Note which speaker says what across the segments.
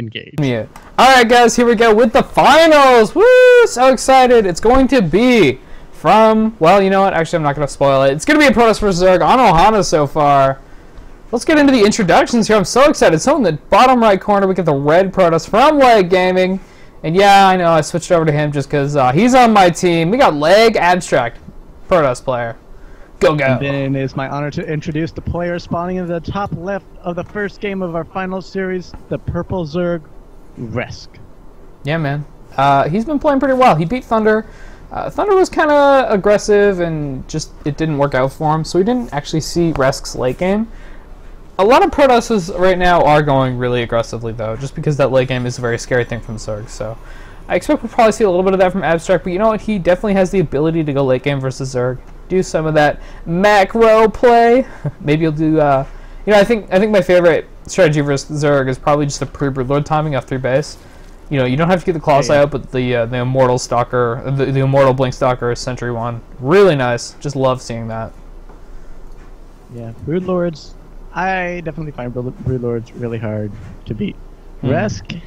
Speaker 1: engage.
Speaker 2: Yeah. Alright guys, here we go with the finals! Woo! So excited! It's going to be from, well, you know what? Actually, I'm not going to spoil it. It's going to be a Protoss vs. Zerg on Ohana so far. Let's get into the introductions here. I'm so excited. So in the bottom right corner, we get the red Protoss from Leg Gaming. And yeah, I know, I switched over to him just because he's on my team. We got Leg aBstract, Protoss player. Go.
Speaker 1: And then it's my honor to introduce the player spawning in the top left of the first game of our final series, the purple Zerg, Resq.
Speaker 2: Yeah, man. He's been playing pretty well. He beat Thunder. Thunder was kind of aggressive and just it didn't work out for him, so we didn't actually see Resq's late game. A lot of Protosses right now are going really aggressively, though, just because that late game is a very scary thing from Zerg, so I expect we'll probably see a little bit of that from aBstract, but you know what? He definitely has the ability to go late game versus Zerg. Do some of that macro play. Maybe you'll do, you know, I think my favorite strategy versus Zerg is probably just the pre-Broodlord timing off 3 base. You know, you don't have to get the Claws out, but the Immortal Stalker, the Immortal Blink Stalker is Sentry 1. Really nice. Just love seeing that.
Speaker 1: Yeah, Broodlords, I definitely find Broodlords really hard to beat. Resq,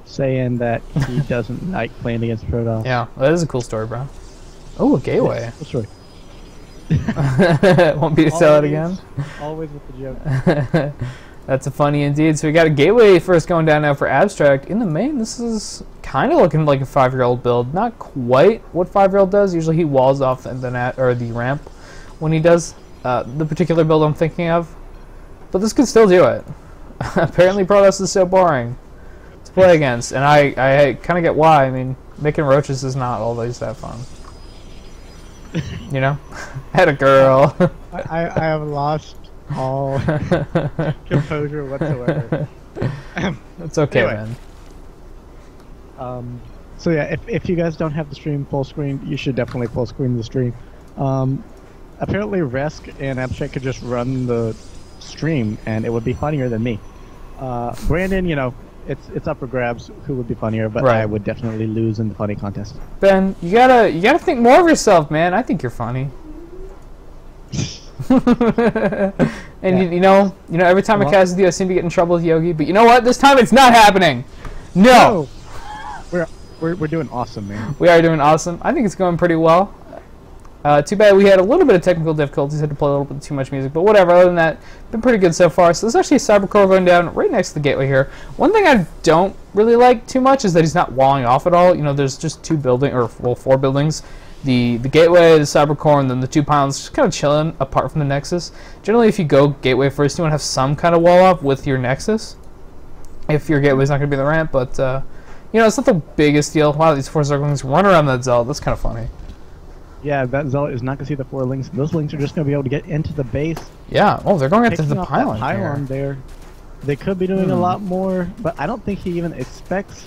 Speaker 1: saying that he doesn't like playing against Protoss.
Speaker 2: Yeah, that is a cool story, bro. Oh, a gateway.
Speaker 1: Yes, cool story.
Speaker 2: Want me to sell it again?
Speaker 1: Always with the joke.
Speaker 2: That's a funny indeed. So we got a gateway first going down now for aBstract. In the main, this is kind of looking like a 5-year-old build. Not quite what 5-year-old does. Usually he walls off the net or the ramp when he does the particular build I'm thinking of. But this could still do it. Apparently Protoss is so boring to play against, and I kind of get why. I mean, making roaches is not always that fun. You know? Had a girl.
Speaker 1: I have lost all composure whatsoever.
Speaker 2: It's okay,
Speaker 1: anyway, man. So yeah, if you guys don't have the stream full screen, you should definitely full screen the stream. Apparently Resq and aBstract could just run the stream and it would be funnier than me. Brandon, you know, it's up for grabs who would be funnier, but
Speaker 2: right.
Speaker 1: I would definitely lose in the funny contest.
Speaker 2: Ben, you gotta think more of yourself, man. I think you're funny. And yeah. you know, every time I cast with you, I seem to get in trouble with Yogi. But you know what? This time it's not happening. No.
Speaker 1: We're doing awesome, man.
Speaker 2: We are doing awesome. I think it's going pretty well. Too bad we had a little bit of technical difficulties. Had to play a little bit too much music, but whatever. Other than that, been pretty good so far. So there's actually a Cyber Core going down right next to the gateway here. One thing I don't really like too much is that he's not walling off at all. You know, there's just 4 buildings. The gateway, the Cyber Core, and then the 2 pylons just kind of chilling apart from the Nexus. Generally, if you go gateway first, you want to have some kind of wall up with your Nexus. If your gateway's not going to be the ramp, but you know, it's not the biggest deal. Wow, these 4 Zerglings run around that Zealot. That's kind of funny.
Speaker 1: Yeah, that Zealot is not going to see the 4 links. Those links are just going to be able to get into the base.
Speaker 2: Yeah, oh, they're going into the pylon
Speaker 1: there. They could be doing a lot more, but I don't think he even expects.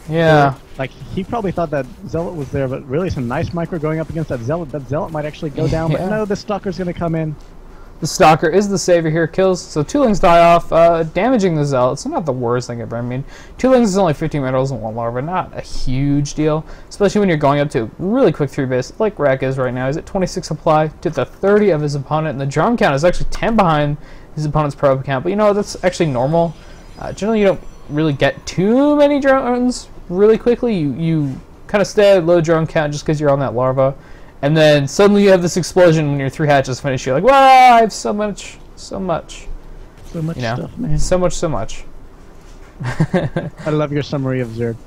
Speaker 2: Yeah.
Speaker 1: Like, he probably thought that Zealot was there, but really some nice micro going up against that Zealot. That Zealot might actually go down, but no, the Stalker's going to come in.
Speaker 2: The Stalker is the savior here, kills, so 2 lings die off, damaging the Zealot. It's not the worst thing ever. I mean, 2 lings is only 15 minerals and 1 larva, not a huge deal, especially when you're going up to really quick 3 base, like Rack is right now. He's at 26 supply to the 30 of his opponent, and the drone count is actually 10 behind his opponent's probe count, but you know, that's actually normal. Generally, you don't really get too many drones really quickly. You kind of stay at low drone count just because you're on that larva. And then suddenly you have this explosion when your 3 hatches finish. You're like, wow, I have so much
Speaker 1: you know, stuff, man.
Speaker 2: So much.
Speaker 1: I love your summary of Zerg.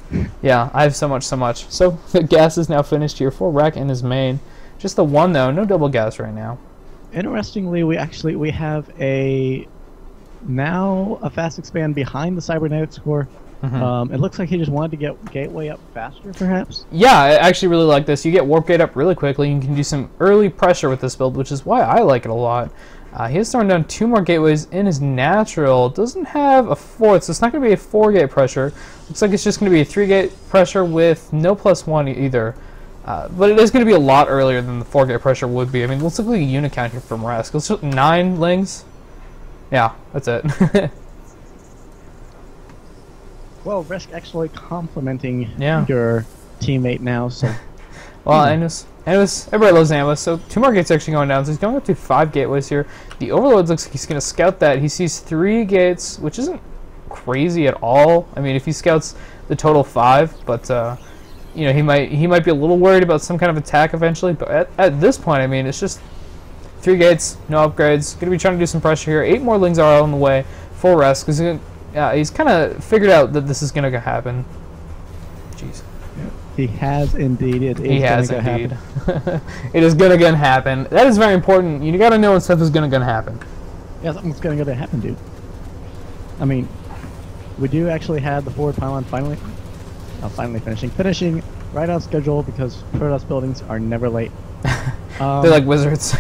Speaker 2: Yeah, I have so much. So the gas is now finished here for Rack and his main. Just the 1 though, no double gas right now.
Speaker 1: Interestingly, we have now a fast expand behind the cybernetics core. It looks like he just wanted to get gateway up faster, perhaps. Yeah,
Speaker 2: I actually really like this. You get warp gate up really quickly. You can do some early pressure with this build, which is why I like it a lot. He has thrown down 2 more gateways in his natural. Doesn't have a 4th, so it's not going to be a 4-gate pressure. Looks like it's just going to be a 3-gate pressure with no +1 either. But it is going to be a lot earlier than the 4-gate pressure would be. I mean, let's look at the unit count here from Resq. Let's look 9 lings. Yeah, that's it.
Speaker 1: Well, Resq actually complimenting your teammate now, so...
Speaker 2: Well, everybody loves Amos, so 2 more gates actually going down, so he's going up to 5 gateways here. The Overlord looks like he's going to scout that. He sees 3 gates, which isn't crazy at all. I mean, if he scouts the total 5, but you know, he might be a little worried about some kind of attack eventually. But at this point, I mean, it's just 3 gates, no upgrades. Gonna be trying to do some pressure here. 8 more Lings are on the way for Resk, because he's kind of figured out that this is gonna happen. Jeez.
Speaker 1: He has indeed. It is going to happen.
Speaker 2: It is gonna happen. That is very important. You gotta know when stuff is gonna happen.
Speaker 1: Yeah, something's going to happen, dude. I mean, we do actually have the forward pylon finally finishing right on schedule, because Protoss buildings are never late.
Speaker 2: They're like wizards.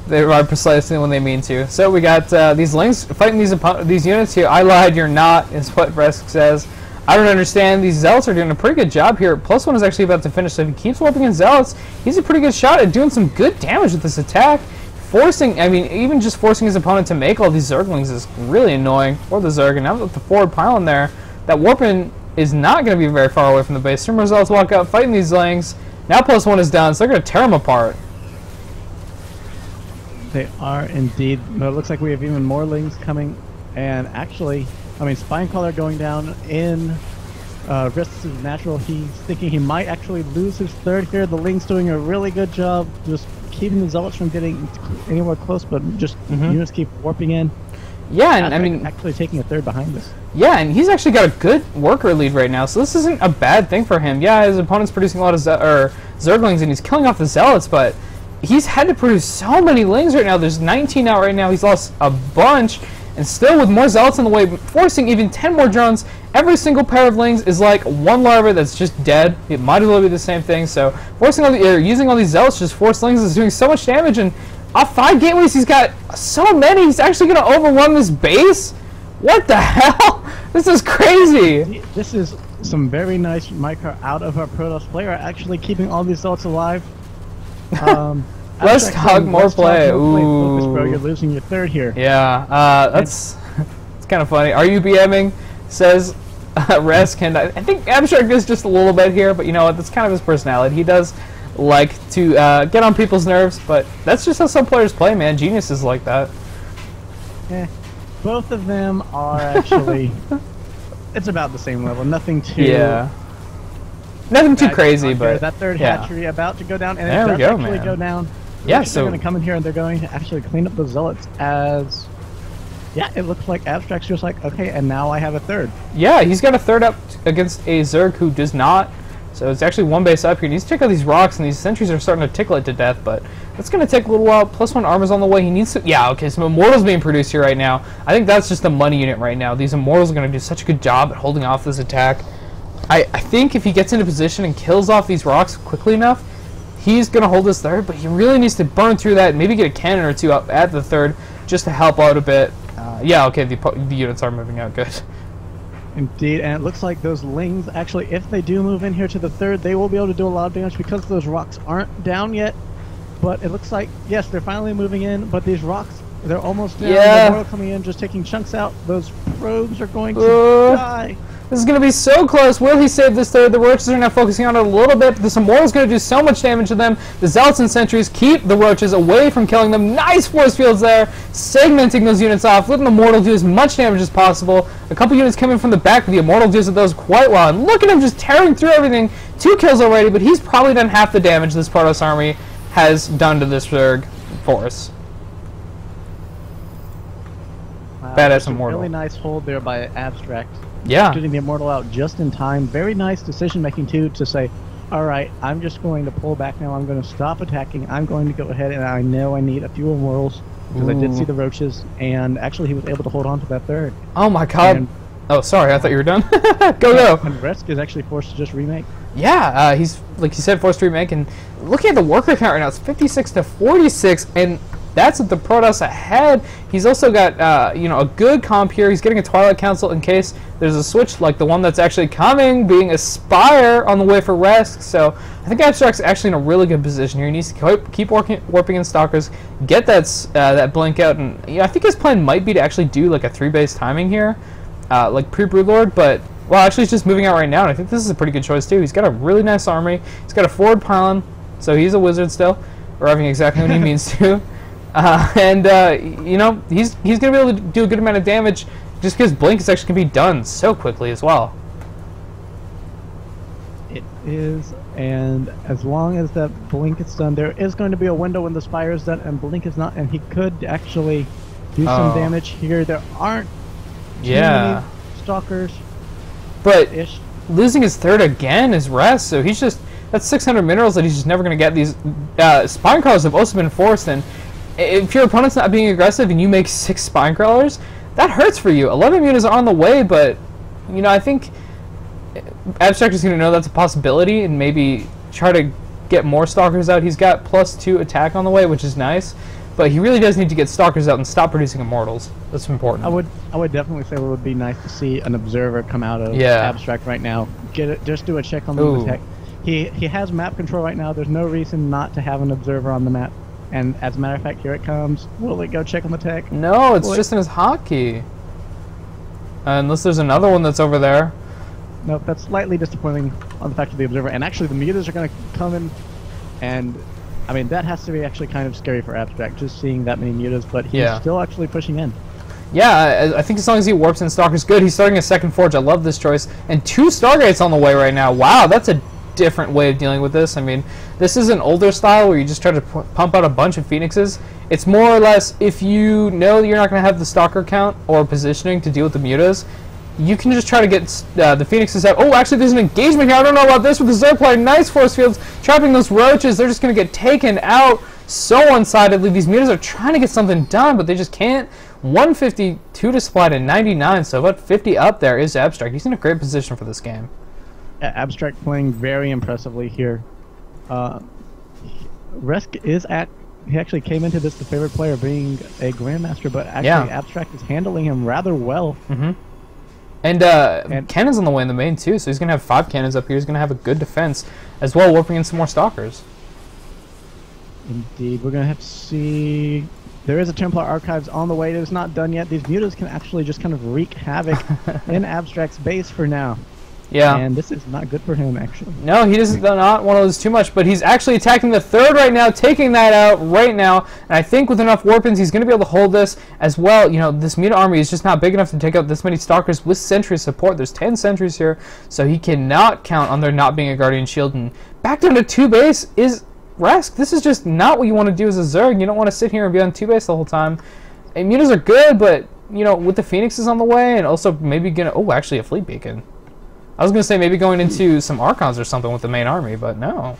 Speaker 2: They are precisely when they mean to. So we got these Lings fighting these units here. I lied, you're not, is what Resk says. I don't understand. These Zealots are doing a pretty good job here. +1 is actually about to finish, so if he keeps warping in Zealots, he's a pretty good shot at doing some good damage with this attack. I mean, even just forcing his opponent to make all these Zerglings is really annoying. Or the Zerg, and now with the forward pylon there, that warping is not going to be very far away from the base. Some Zealots walk out fighting these Lings. Now +1 is down, so they're going to tear them apart.
Speaker 1: They are indeed. But it looks like we have even more Lings coming, and actually, I mean, Spinecrawler going down in Risk's natural. He's thinking he might actually lose his 3rd here. The Ling's doing a really good job just keeping the Zealots from getting anywhere close, but just units keep warping in.
Speaker 2: Yeah, and I mean,
Speaker 1: actually taking a 3rd behind us.
Speaker 2: Yeah, and he's actually got a good worker lead right now, so this isn't a bad thing for him. Yeah, his opponent's producing a lot of Zerglings, and he's killing off the Zealots, but he's had to produce so many Lings right now. There's 19 out right now. He's lost a bunch. And still, with more Zealots on the way, forcing even 10 more drones, every single pair of Lings is like 1 larva that's just dead. It might as well be the same thing. So, using all these Zealots to just force Lings is doing so much damage. And off 5 gateways, he's got so many. He's actually going to overrun this base? What the hell? This is crazy.
Speaker 1: This is some very nice micro out of our Protoss player, actually keeping all these Zealots alive.
Speaker 2: Let's talk more play. Ooh.
Speaker 1: Focus, bro. You're losing your 3rd here.
Speaker 2: Yeah, that's it's kind of funny. Are you BMing? Says Resk, and I think Abstract is just a little bit here, but you know what? That's kind of his personality. He does like to get on people's nerves, but that's just how some players play, man. Geniuses like that.
Speaker 1: Yeah, both of them are actually. It's about the same level. Nothing too.
Speaker 2: Yeah. Nothing too crazy, but
Speaker 1: that 3rd hatchery about to go down, and
Speaker 2: there
Speaker 1: it
Speaker 2: we
Speaker 1: does
Speaker 2: go,
Speaker 1: actually
Speaker 2: man.
Speaker 1: go down.
Speaker 2: Yeah,
Speaker 1: so they're going to come in here and they're going to actually clean up the Zealots as. Yeah, it looks like Abstract's just like, okay, and now I have a 3rd.
Speaker 2: Yeah, he's got a 3rd up against a Zerg who does not. So it's actually 1 base up here. He needs to check out these rocks, and these sentries are starting to tickle it to death, but that's going to take a little while. +1 armor's on the way. He needs to. Yeah, okay, some Immortals being produced here right now. I think that's just the money unit right now. These Immortals are going to do such a good job at holding off this attack. I think if he gets into position and kills off these rocks quickly enough, he's going to hold his 3rd, but he really needs to burn through that and maybe get a cannon or 2 up at the 3rd just to help out a bit. Yeah, okay, the units are moving out good.
Speaker 1: Indeed, and it looks like those Lings, actually, if they do move in here to the 3rd, they will be able to do a lot of damage because those rocks aren't down yet. But it looks like, yes, they're finally moving in, but these rocks, they're almost down.
Speaker 2: Yeah.
Speaker 1: The Mortal coming in, just taking chunks out. Those probes are going to die.
Speaker 2: This is going to be so close. Will he save this 3rd? The Roaches are now focusing on it a little bit, but this Immortal is going to do so much damage to them. The Zealots and Sentries keep the Roaches away from killing them. Nice force fields there, segmenting those units off, letting the Immortal do as much damage as possible. A couple units coming from the back, but the Immortal deals with those quite well. And look at him just tearing through everything. 2 kills already, but he's probably done half the damage this Protoss army has done to this Zerg force.
Speaker 1: Wow,
Speaker 2: Badass Immortal.
Speaker 1: Really nice hold there by Abstract.
Speaker 2: Yeah.
Speaker 1: Getting the Immortal out just in time. Very nice decision making too, to say, alright, I'm just going to pull back now. I'm going to stop attacking. I'm going to go ahead, and I know I need a few Immortals because I did see the Roaches, and actually he was able to hold on to that 3rd.
Speaker 2: Oh my god. And oh, sorry, I thought you were done. Go.
Speaker 1: And Resk is actually forced to just remake.
Speaker 2: Yeah, he's, like you said, forced to remake, and looking at the worker count right now, it's 56 to 46, and that's with the Protoss ahead. He's also got, you know, a good comp here. He's getting a Twilight Council in case there's a switch like the one that's actually coming, being Aspire on the way for Resk. So I think Abstract's actually in a really good position here. He needs to keep warping in Stalkers, get that that blink out, and I think his plan might be to actually do like a 3-base timing here, like pre-Broodlord, but well, actually he's just moving out right now, and I think this is a pretty good choice too. He's got a really nice army. He's got a forward pylon, so he's a wizard still, arriving exactly when he means to. You know, he's going to be able to do a good amount of damage just because Blink is actually going to be done so quickly as well.
Speaker 1: It is, and as long as that Blink is done, there is going to be a window when the Spire is done, and Blink is not, and he could actually do some damage here. There aren't too many Stalkers.
Speaker 2: But losing his third again is rest, so he's just, that's 600 minerals that he's just never going to get. These Spine Crawlers have also been forced, and if your opponent's not being aggressive and you make 6 Spine Crawlers, that hurts for you. 11 mutas are on the way, but, you know, I think aBstract is going to know that's a possibility and maybe try to get more Stalkers out. He's got +2 attack on the way, which is nice, but he really does need to get Stalkers out and stop producing Immortals. That's important.
Speaker 1: I would definitely say it would be nice to see an Observer come out of aBstract right now. Get it, just do a check on the attack. He has map control right now. There's no reason not to have an Observer on the map. And as a matter of fact, here it comes. Will it go check on the tech?
Speaker 2: No, it's just in his hotkey. Unless there's another one that's over there.
Speaker 1: Nope, that's slightly disappointing on the fact of the Observer. And actually, the mutas are going to come in, and I mean, that has to be actually kind of scary for aBstract, just seeing that many mutas, but he's still actually pushing in.
Speaker 2: Yeah, I think as long as he warps in Stalker's good. He's starting a second Forge. I love this choice. And 2 Stargates on the way right now. Wow, that's a different way of dealing with this. I mean, this is an older style where you just try to pump out a bunch of Phoenixes. It's more or less, if you know you're not going to have the Stalker count or positioning to deal with the mutas, you can just try to get the Phoenixes out. Oh, actually, there's an engagement here. I don't know about this with the Zerg player. Nice force fields, trapping those roaches. They're just going to get taken out so one-sidedly. These mutas are trying to get something done, but they just can't. 152 to supply to 99, so about 50 up there is aBstract. He's in a great position for this game.
Speaker 1: aBstract playing very impressively here. Resq is he actually came into this the favorite player being a Grandmaster, but actually aBstract is handling him rather well.
Speaker 2: And cannons on the way in the main too, so he's going to have 5 cannons up here. He's going to have a good defense as well, warping in some more Stalkers.
Speaker 1: Indeed, we're going to have to see. There is a Templar Archives on the way. It is not done yet. These mutas can actually just kind of wreak havoc in aBstract's base for now.
Speaker 2: Yeah.
Speaker 1: And this is not good for him, actually.
Speaker 2: No, he does not want to lose too much, but he's actually attacking the third right now, taking that out right now. And I think with enough Warpins, he's going to be able to hold this as well. You know, this muta army is just not big enough to take out this many Stalkers with Sentry support. There's 10 Sentries here, so he cannot count on there not being a Guardian Shield. And back down to 2 base is Resq. This is just not what you want to do as a Zerg. You don't want to sit here and be on 2 base the whole time. And mutas are good, but, you know, with the Phoenixes on the way, and also maybe going to... Oh, actually a Fleet Beacon. I was going to say maybe going into some Archons or something with the main army, but no.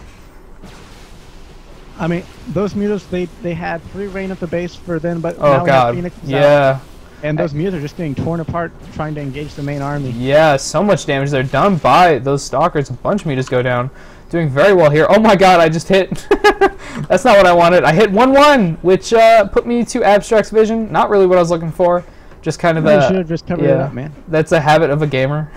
Speaker 1: I mean, those mutas, they had free reign at the base for then, but
Speaker 2: oh
Speaker 1: now
Speaker 2: god,
Speaker 1: Phoenixes
Speaker 2: yeah.
Speaker 1: Out, and those mutas are just getting torn apart trying to engage the main army.
Speaker 2: Yeah, so much damage. They're done by those Stalkers. A bunch of mutas go down. Doing very well here. Oh my god, I just hit. That's not what I wanted. I hit 1-1, which put me to aBstract's vision. Not really what I was looking for. Just kind of
Speaker 1: you should have just covered it up, man.
Speaker 2: That's a habit of a gamer,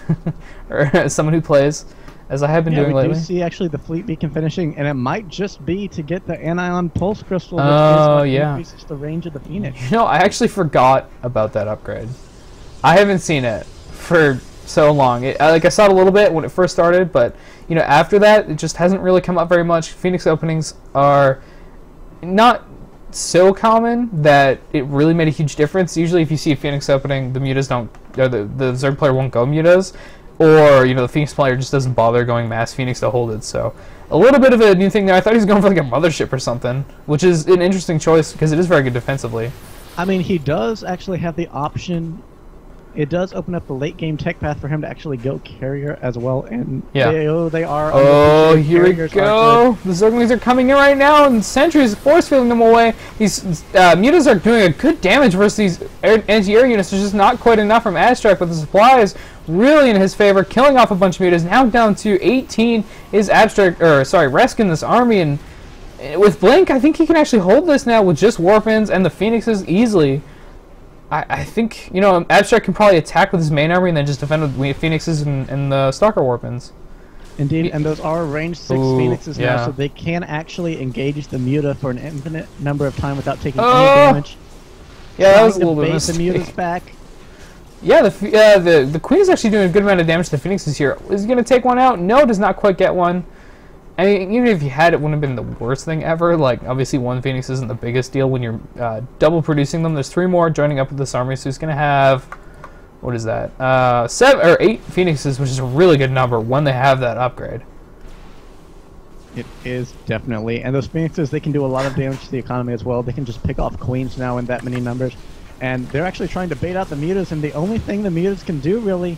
Speaker 2: or someone who plays, as I have been doing lately.
Speaker 1: We do see actually the Fleet Beacon finishing, and it might just be to get the Anion Pulse Crystal, which increases the range of the Phoenix.
Speaker 2: You know, I actually forgot about that upgrade. I haven't seen it for so long. Like I saw it a little bit when it first started, but you know, after that, it just hasn't really come up very much. Phoenix openings are not so common that it really made a huge difference. Usually if you see a Phoenix opening, the mutas don't, or the Zerg player won't go mutas, or you know, the Phoenix player just doesn't bother going mass Phoenix to hold it. So a little bit of a new thing there. I thought he was going for like a mothership or something, which is an interesting choice because it is very good defensively.
Speaker 1: I mean, he does actually have the option. It does open up the late game tech path for him to actually go carrier as well, and they are.
Speaker 2: Oh, here we go. The Zerglings are coming in right now, and Sentry's force fielding them away. These mutas are doing a good damage versus these anti-air units. There's just not quite enough from aBstract, but the supply is really in his favor, killing off a bunch of mutas. Now down to 18 is Resq in this army, and with Blink, I think he can actually hold this now with just Warpins and the Phoenixes easily. I think, you know, aBstract can probably attack with his main army and then just defend with Phoenixes and the Stalker Warpins.
Speaker 1: Indeed, and those are range 6 Phoenixes now, so they can actually engage the muta for an infinite number of time without taking any damage.
Speaker 2: Yeah, that was a little bit of a mistake.
Speaker 1: The muta's back.
Speaker 2: Yeah, the Queen is actually doing a good amount of damage to the Phoenixes here. Is he going to take one out? No, does not quite get one. I mean, even if you had it, wouldn't have been the worst thing ever. Like, obviously, one Phoenix isn't the biggest deal when you're double producing them. There's 3 more joining up with this army, so he's going to have What is that? 7 or 8 Phoenixes, which is a really good number when they have that upgrade.
Speaker 1: It is definitely, and those Phoenixes, they can do a lot of damage to the economy as well. They can just pick off queens now in that many numbers, and they're actually trying to bait out the mutas. And the only thing the mutas can do really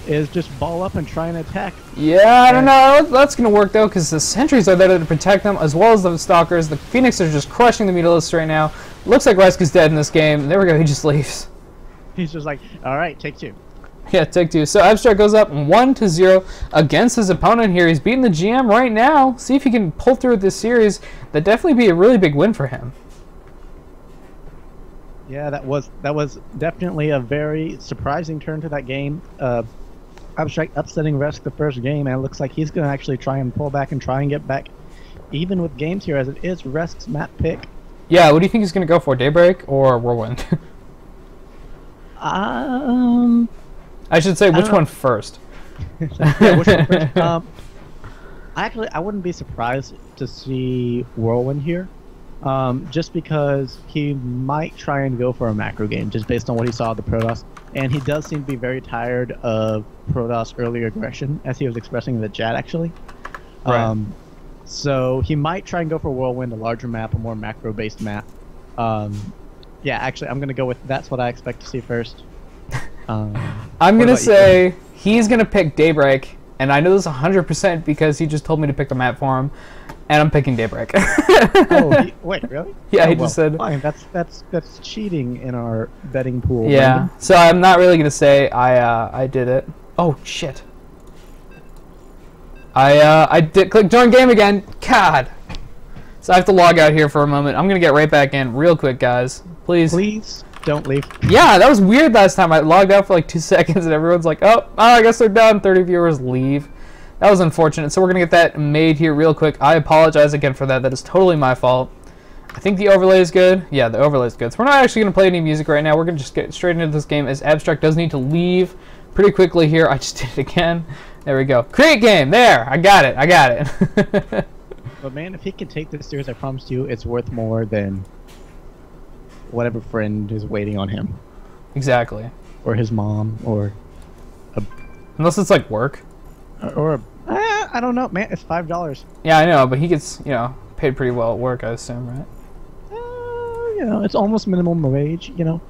Speaker 1: is just ball up and try and attack.
Speaker 2: Yeah, I don't know. That's gonna work though, because the sentries are there to protect them as well as the stalkers. The Phoenixes are just crushing the mutalisks right now. Looks like Resq is dead in this game. There we go. He just leaves.
Speaker 1: He's just like, all right, take 2.
Speaker 2: Yeah, take 2. So aBstract goes up 1-0 against his opponent here. He's beating the GM right now. See if he can pull through this series. That'd definitely be a really big win for him.
Speaker 1: Yeah, that was definitely a very surprising turn to that game. aBstract upsetting Resq the first game, and it looks like he's going to actually try and pull back and try and get back even with games here, as it is Resq's map pick.
Speaker 2: Yeah, what do you think he's going to go for, Daybreak or Whirlwind? I should say, which one first?
Speaker 1: Yeah, which one first? Actually, I wouldn't be surprised to see Whirlwind here, just because he might try and go for a macro game, just based on what he saw of the Protoss. And he does seem to be very tired of Protoss' early aggression, as he was expressing in the chat, actually.
Speaker 2: Right.
Speaker 1: So he might try and go for Whirlwind, a larger map, a more macro-based map. Yeah, actually, I'm going to go with that's what I expect to see first.
Speaker 2: I'm going to say he's going to pick Daybreak, and I know this 100% because he just told me to pick the map for him, and I'm picking Daybreak.
Speaker 1: Wait, really?
Speaker 2: Yeah, he just said...
Speaker 1: Fine, that's cheating in our betting pool.
Speaker 2: Yeah,
Speaker 1: Brandon.
Speaker 2: so I'm not really going to say I did it. Oh, shit. I did click join game again. God. So I have to log out here for a moment. I'm going to get right back in real quick, guys. Please.
Speaker 1: Please don't leave.
Speaker 2: Yeah, that was weird last time. I logged out for like 2 seconds and everyone's like, oh, I guess they're done. 30 viewers leave. That was unfortunate. So we're going to get that made here real quick. I apologize again for that. That is totally my fault. I think the overlay is good. Yeah, the overlay is good. So we're not actually going to play any music right now. We're going to just get straight into this game, as aBstract does need to leave pretty quickly here. I just did it again. There we go. Create game. There. I got it. I got it.
Speaker 1: But man, if he can take this series, I promise you, it's worth more than whatever friend is waiting on him.
Speaker 2: Exactly.
Speaker 1: Or his mom, or...
Speaker 2: Unless it's like work.
Speaker 1: I don't know, man. It's $5.
Speaker 2: Yeah, I know, but he gets, paid pretty well at work, I assume, right?
Speaker 1: It's almost minimum wage,
Speaker 2: Why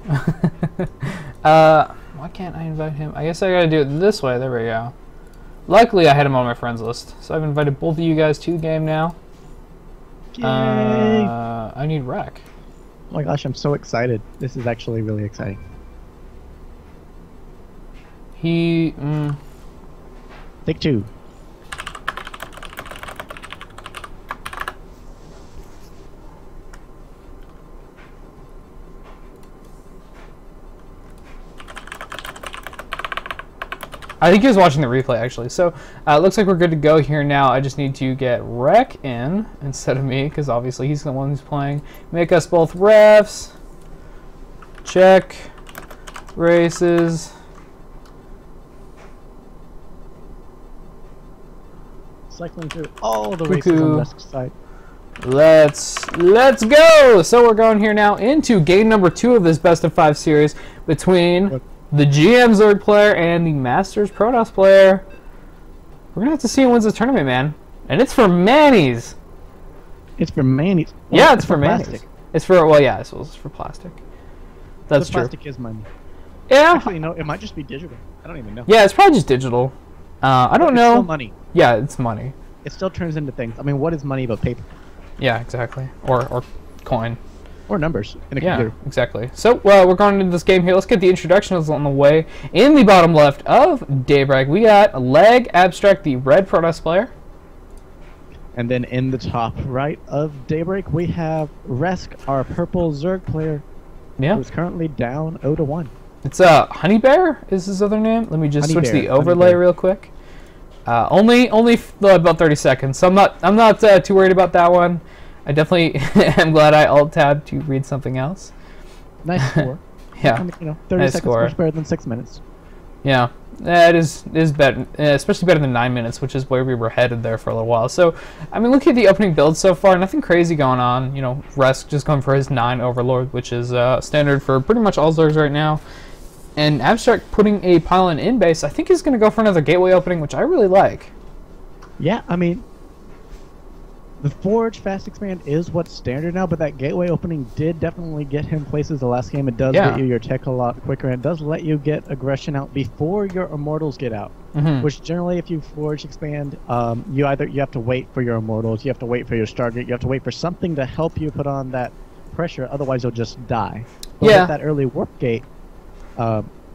Speaker 2: can't I invite him? I guess I gotta do it this way. There we go. Luckily, I had him on my friends list, so I've invited both of you guys to the game now.
Speaker 1: Yay!
Speaker 2: I need rec.
Speaker 1: Oh my gosh, I'm so excited. This is actually really exciting. Take 2.
Speaker 2: I think he was watching the replay, actually. So, it looks like we're good to go here now. I just need to get Rec in instead of me, because obviously he's the one who's playing. Make us both refs. Check. Races.
Speaker 1: Cycling through all the races on the Resq side.
Speaker 2: Let's go! So we're going here now into game number 2 of this best of 5 series between the GM Zerg player and the Masters Protoss player. We're gonna have to see who wins the tournament, man. And it's for Manny's.
Speaker 1: It's for Manny's.
Speaker 2: Well, yeah, it's for Manny's. Plastic. It's for, well, yeah, so it's for plastic. That's true.
Speaker 1: Plastic is money.
Speaker 2: Yeah.
Speaker 1: Actually, no, it might just be digital. I don't even know.
Speaker 2: Yeah, it's probably just digital. I don't know.
Speaker 1: It's still money.
Speaker 2: Yeah, it's money.
Speaker 1: It still turns into things. I mean, what is money but paper?
Speaker 2: Yeah, exactly. Or coin.
Speaker 1: Or numbers in a computer.
Speaker 2: Yeah, exactly. So, we're going into this game here. Let's get the introductions on the way. In the bottom left of Daybreak, we got Leg aBstract, the red Protoss player.
Speaker 1: And then in the top right of Daybreak, we have Resq, our purple Zerg player. Yeah. Who's currently down 0-1.
Speaker 2: It's Honey Bear is his other name. Let me just switch the overlay real quick. Only about 30 seconds. So I'm not too worried about that one. I definitely am glad I alt-tabbed to read something else.
Speaker 1: Nice score.
Speaker 2: Yeah.
Speaker 1: 30
Speaker 2: nice
Speaker 1: seconds
Speaker 2: score.
Speaker 1: Much better than 6 minutes.
Speaker 2: Yeah. It is better, especially better than 9 minutes, which is where we were headed there for a little while. So, I mean, look at the opening build so far. Nothing crazy going on. Resq just going for his 9 Overlord, which is standard for pretty much all Zergs right now. And Abstract putting a pylon in base, I think he's going to go for another gateway opening, which I really like.
Speaker 1: Yeah, I mean, the Forge Fast Expand is what's standard now, but that gateway opening did definitely get him places the last game. It does get you your tech a lot quicker, and it does let you get aggression out before your Immortals get out. Which generally, if you Forge Expand, you have to wait for your Immortals, you have to wait for your Stargate, you have to wait for something to help you put on that pressure, otherwise you'll just die. But with that early Warp Gate,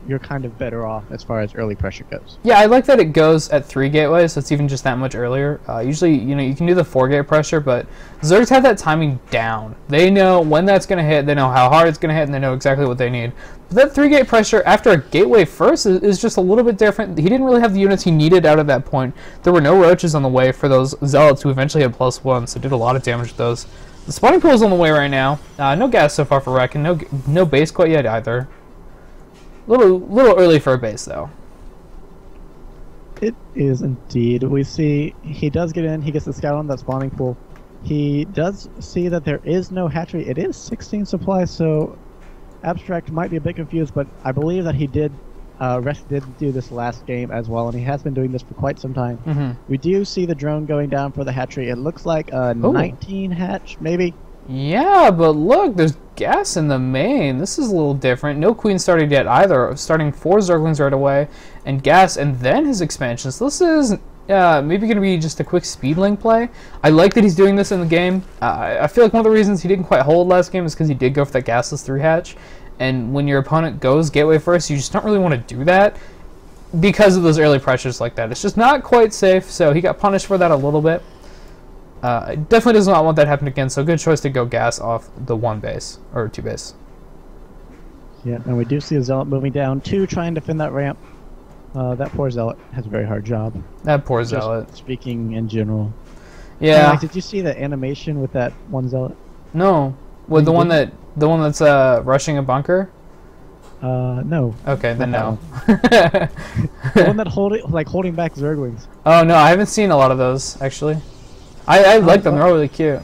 Speaker 1: you're kind of better off as far as early pressure goes. Yeah,
Speaker 2: I like that it goes at 3 gateways, so it's even just that much earlier. Usually, you can do the 4-gate pressure, but Zergs have that timing down. They know when that's going to hit, they know how hard it's going to hit, and they know exactly what they need. But that 3-gate pressure after a gateway first is just a little bit different. He didn't really have the units he needed out at that point. There were no roaches on the way for those Zealots who eventually had +1, so did a lot of damage with those. The spawning pool is on the way right now. No gas so far for Wreck, and no base quite yet either. Little early for a base, though.
Speaker 1: It is indeed. We see he does get in. He gets the scout on that spawning pool. He does see that there is no hatchery. It is 16 supplies, so Abstract might be a bit confused, but I believe that he did. Resq did do this last game as well, and he has been doing this for quite some time. We do see the drone going down for the hatchery. It looks like a 19 hatch, maybe.
Speaker 2: Yeah, but look, there's gas in the main. This is a little different. No queen started yet either. Starting 4 Zerglings right away, and gas, and then his expansion. So this is maybe going to be just a quick speed link play. I like that he's doing this in the game. I feel like one of the reasons he didn't quite hold last game is because he did go for that gasless 3-hatch. And when your opponent goes gateway first, you just don't really want to do that because of those early pressures like that. It's just not quite safe, so he got punished for that a little bit. Definitely does not want that to happen again, so good choice to go gas off the 1 base, or 2 base.
Speaker 1: Yeah, and we do see a Zealot moving down, 2 trying to defend that ramp. That poor Zealot has a very hard job.
Speaker 2: That poor Zealot.
Speaker 1: Just speaking in general.
Speaker 2: Yeah.
Speaker 1: Like, did you see the animation with that one Zealot?
Speaker 2: No. With the one that's rushing a bunker?
Speaker 1: No.
Speaker 2: Okay, then no.
Speaker 1: The one that holding back Zerglings.
Speaker 2: Oh no, I haven't seen a lot of those actually. I like them. They're all really cute.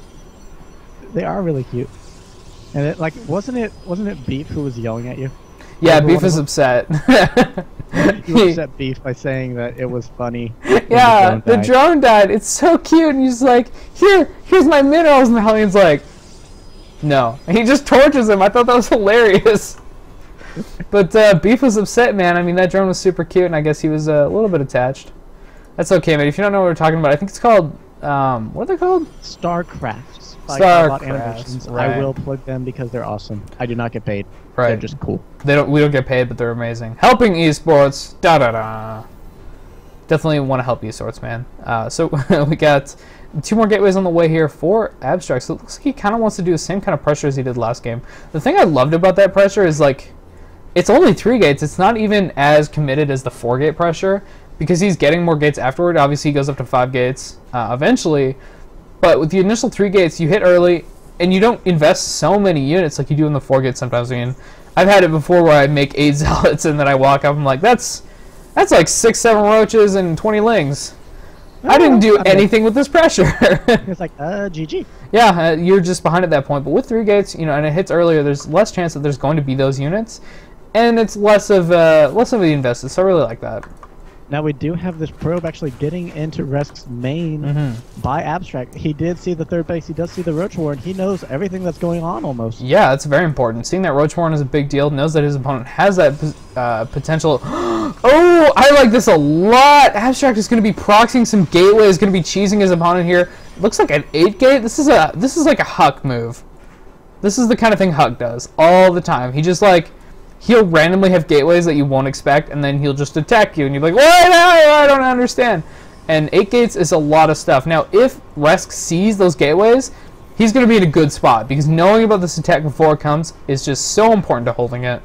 Speaker 1: They are really cute. And it wasn't it Beef who was yelling at you?
Speaker 2: Yeah, Beef is upset.
Speaker 1: He upset Beef by saying that it was funny.
Speaker 2: Yeah, the drone died. It's so cute, and he's like, here's my minerals, and the Hellion's like, no. And he just tortures him. I thought that was hilarious. But Beef was upset, man. I mean, that drone was super cute, and I guess he was a little bit attached. That's okay, man. If you don't know what we're talking about, I think it's called, what are they called?
Speaker 1: StarCrafts.
Speaker 2: StarCrafts, right.
Speaker 1: I will plug them because they're awesome. I do not get paid.
Speaker 2: Right.
Speaker 1: They're just cool.
Speaker 2: We don't get paid, but they're amazing. Helping esports. Da-da-da. Definitely want to help esports, man. So we got 2 more gateways on the way here for Abstract. So it looks like he kind of wants to do the same kind of pressure as he did last game. The thing I loved about that pressure is, like, it's only 3 gates. It's not even as committed as the 4-gate pressure because he's getting more gates afterward. Obviously, he goes up to 5 gates eventually. But with the initial 3 gates, you hit early, and you don't invest so many units like you do in the 4 gates sometimes. I mean, I've had it before where I make 8 Zealots, and then I walk up, I'm like, that's like 6-7 roaches and 20 lings. I didn't do anything with this pressure.
Speaker 1: It's like, GG.
Speaker 2: Yeah, you're just behind at that point. But with 3 gates, and it hits earlier, there's less chance that there's going to be those units, and it's less of the invested. So I really like that.
Speaker 1: Now we do have this probe actually getting into Resq's main by Abstract. He did see the 3rd base. He does see the Roach Warren. He knows everything that's going on almost.
Speaker 2: Yeah, that's very important. Seeing that Roach Warren is a big deal. Knows that his opponent has that potential. Oh, I like this a lot. Abstract is going to be proxying some gateways. Going to be cheesing his opponent here. Looks like an 8-gate. This is like a Huck move. This is the kind of thing Huck does all the time. He just he'll randomly have gateways that you won't expect, and then he'll just attack you, and you'll be like, "What? I don't understand." And 8 gates is a lot of stuff. Now, if Resq sees those gateways, he's going to be in a good spot, because knowing about this attack before it comes is just so important to holding it.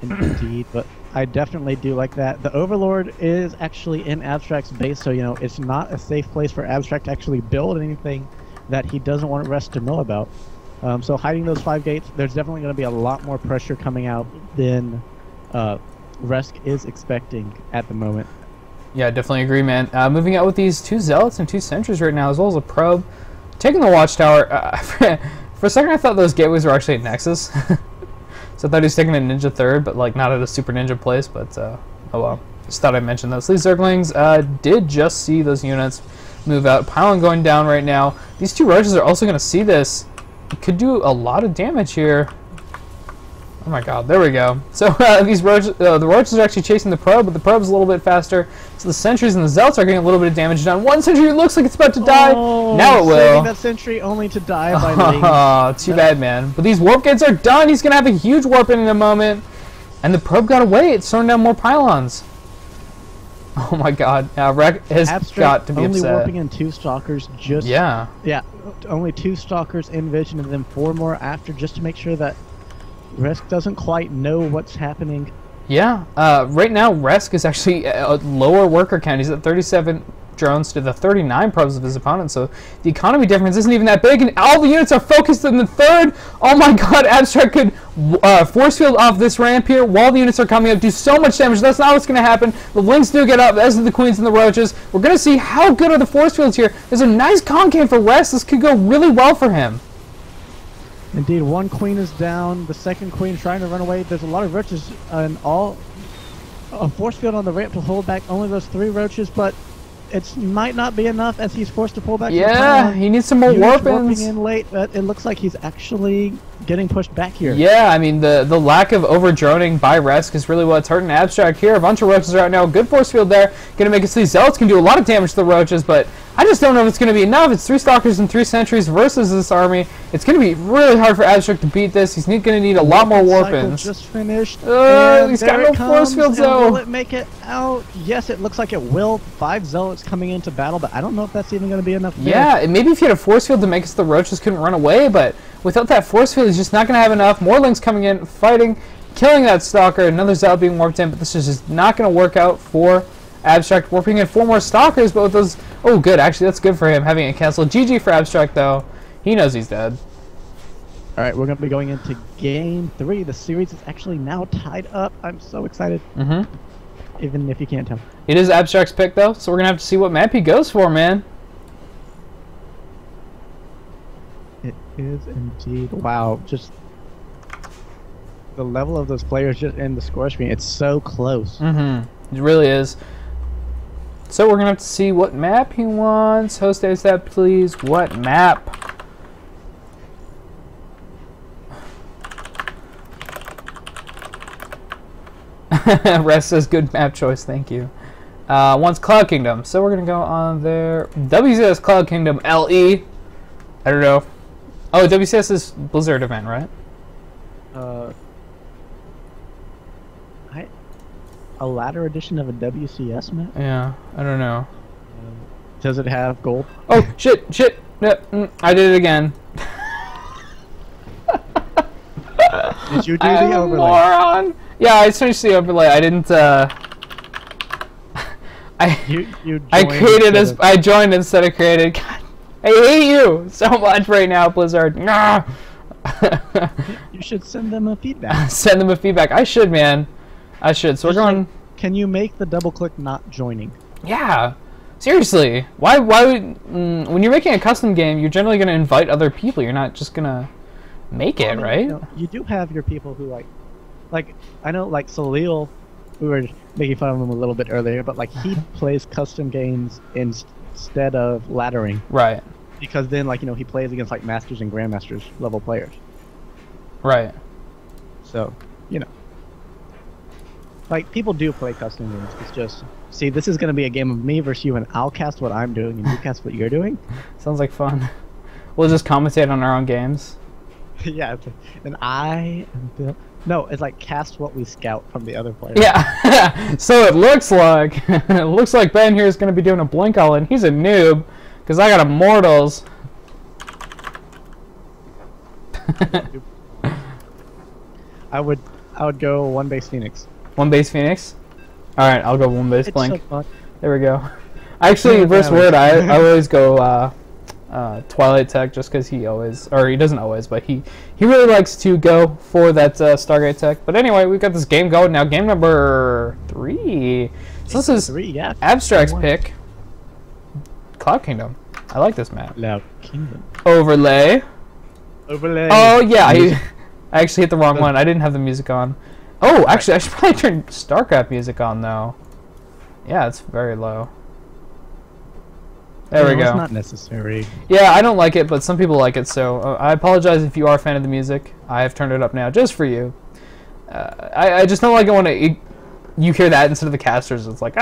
Speaker 1: Indeed, but I definitely do like that. The Overlord is actually in Abstract's base, so, it's not a safe place for Abstract to actually build anything that he doesn't want Resq to know about. So hiding those 5 gates, there's definitely going to be a lot more pressure coming out than Resq is expecting at the moment.
Speaker 2: Yeah, definitely agree, man. Moving out with these 2 Zealots and 2 Sentries right now, as well as a Probe. Taking the Watchtower. For a second, I thought those gateways were actually at Nexus. So I thought he was taking a ninja third, but like not at a super ninja place. But oh well. Just thought I'd mention those. These Zerglings did just see those units move out. Pylon going down right now. These two Roaches are also going to see this. It could do a lot of damage here. Oh my god, there we go. So these Roaches, the Roaches are actually chasing the probe, but the probe's a little bit faster. So the sentries and the zealots are getting a little bit of damage done. One sentry looks like it's about to die. Now it will.
Speaker 1: Saving that sentry only to die by leaving.
Speaker 2: Oh, too bad, man. But these warp gates are done. He's going to have a huge warp in a moment. And the probe got away. It's throwing down more pylons. Oh my god. Rek has got to be
Speaker 1: only
Speaker 2: upset.
Speaker 1: warping in 2 stalkers just... Yeah, only 2 stalkers in vision and then 4 more after just to make sure that Resk doesn't quite know what's happening.
Speaker 2: Yeah, right now Resk is actually a lower worker count. He's at 37 drones to the 39 probes of his opponent, so the economy difference isn't even that big, and all the units are focused in the third. Oh my god, Abstract could force field off this ramp here while the units are coming up, do so much damage. That's not what's going to happen. The Lynx do get up, as do the Queens and the Roaches. We're going to see how good are the force fields here. There's a nice concave for Resk. This could go really well for him.
Speaker 1: Indeed, 1 Queen is down, the 2nd Queen trying to run away. There's a lot of Roaches and all a force field on the ramp to hold back only those 3 Roaches, but it might not be enough as he's forced to pull back.
Speaker 2: Yeah, he needs some more warp-ins.
Speaker 1: Warping in late, but it looks like he's actually getting pushed back here.
Speaker 2: Yeah, I mean, the lack of over-droning by Resk is really what's hurting Abstract here. A bunch of Roaches are out now. Good force field there. Going to make it so these Zealots can do a lot of damage to the Roaches, but I just don't know if it's going to be enough. It's 3 Stalkers and 3 Sentries versus this army. It's going to be really hard for Abstract to beat this. He's going to need a lot more warp-ins.
Speaker 1: Just finished.
Speaker 2: He's got no force fields, though.
Speaker 1: Will it make it out? Yes, it looks like it will. 5 Zealots coming into battle, but I don't know if that's even going to be enough.
Speaker 2: Yeah, maybe if you had a force field to make it so the Roaches couldn't run away, but without that force field, he's just not going to have enough. More Lynx coming in, fighting, killing that Stalker. Another Zealot being warped in, but this is just not going to work out for Abstract. Warping in 4 more Stalkers, but with those... Oh, good. Actually, that's good for him, having it canceled. GG for Abstract, though. He knows he's dead.
Speaker 1: All right, we're going to be going into Game 3. The series is actually now tied up. I'm so excited. Even if you can't tell.
Speaker 2: It is Abstract's pick, though, so we're going to have to see what map he goes for, man.
Speaker 1: It is indeed. Wow, just the level of those players just in the score screen. It's so close.
Speaker 2: It really is. So we're going to have to see what map he wants. Host ASAP, please. What map? Rest says good map choice, thank you. Wants Cloud Kingdom, so we're gonna go on there. WCS Cloud Kingdom LE. I don't know. Oh, WCS is Blizzard event, right?
Speaker 1: A ladder edition of a WCS map?
Speaker 2: Yeah, I don't know.
Speaker 1: Does it have gold?
Speaker 2: Oh shit! No, I did it again.
Speaker 1: Did you do the overlay?
Speaker 2: Moron. Yeah, I finished the overlay. I didn't. I joined instead of created. God, I hate you so much right now, Blizzard.
Speaker 1: You should send them a feedback.
Speaker 2: Send them a feedback. I should, man. I should. So we're going.
Speaker 1: Can you make the double click not joining?
Speaker 2: Yeah. Seriously. Why would when you're making a custom game, you're generally going to invite other people. You're not just gonna make it, right?
Speaker 1: You do have your people who like I know like Salil, we were making fun of him a little bit earlier, but like he plays custom games instead of laddering.
Speaker 2: Right.
Speaker 1: Because then like he plays against like masters and grandmasters level players.
Speaker 2: Right.
Speaker 1: So, like people do play custom games. It's just see, this is going to be a game of me versus you, and I'll cast what I'm doing and you cast what you're doing.
Speaker 2: Sounds like fun. We'll just commentate on our own games.
Speaker 1: Yeah, and I am Bill. No, it's like cast what we scout from the other players.
Speaker 2: Yeah. So it looks like Ben here is going to be doing a blink all in. He's a noob because I got immortals.
Speaker 1: I would go 1 base Phoenix.
Speaker 2: 1 base Phoenix. All right, I'll go 1 base blink.
Speaker 1: So
Speaker 2: there we go. Actually, verse word, I always go Twilight Tech just because he doesn't always, but he really likes to go for that Stargate Tech. But anyway, we've got this game going now. Game number 3. So this is
Speaker 1: 3, yeah.
Speaker 2: Abstract's pick. Cloud Kingdom. I like this map.
Speaker 1: Cloud Kingdom.
Speaker 2: Overlay.
Speaker 1: Overlay.
Speaker 2: Oh yeah. I actually hit the wrong one. I didn't have the music on. Oh, actually, I should probably turn StarCraft music on, though. Yeah, it's very low. There we go.
Speaker 1: It's not necessary.
Speaker 2: Yeah, I don't like it, but some people like it, so I apologize if you are a fan of the music. I have turned it up now just for you. I just don't like it when you hear that instead of the casters. It's like,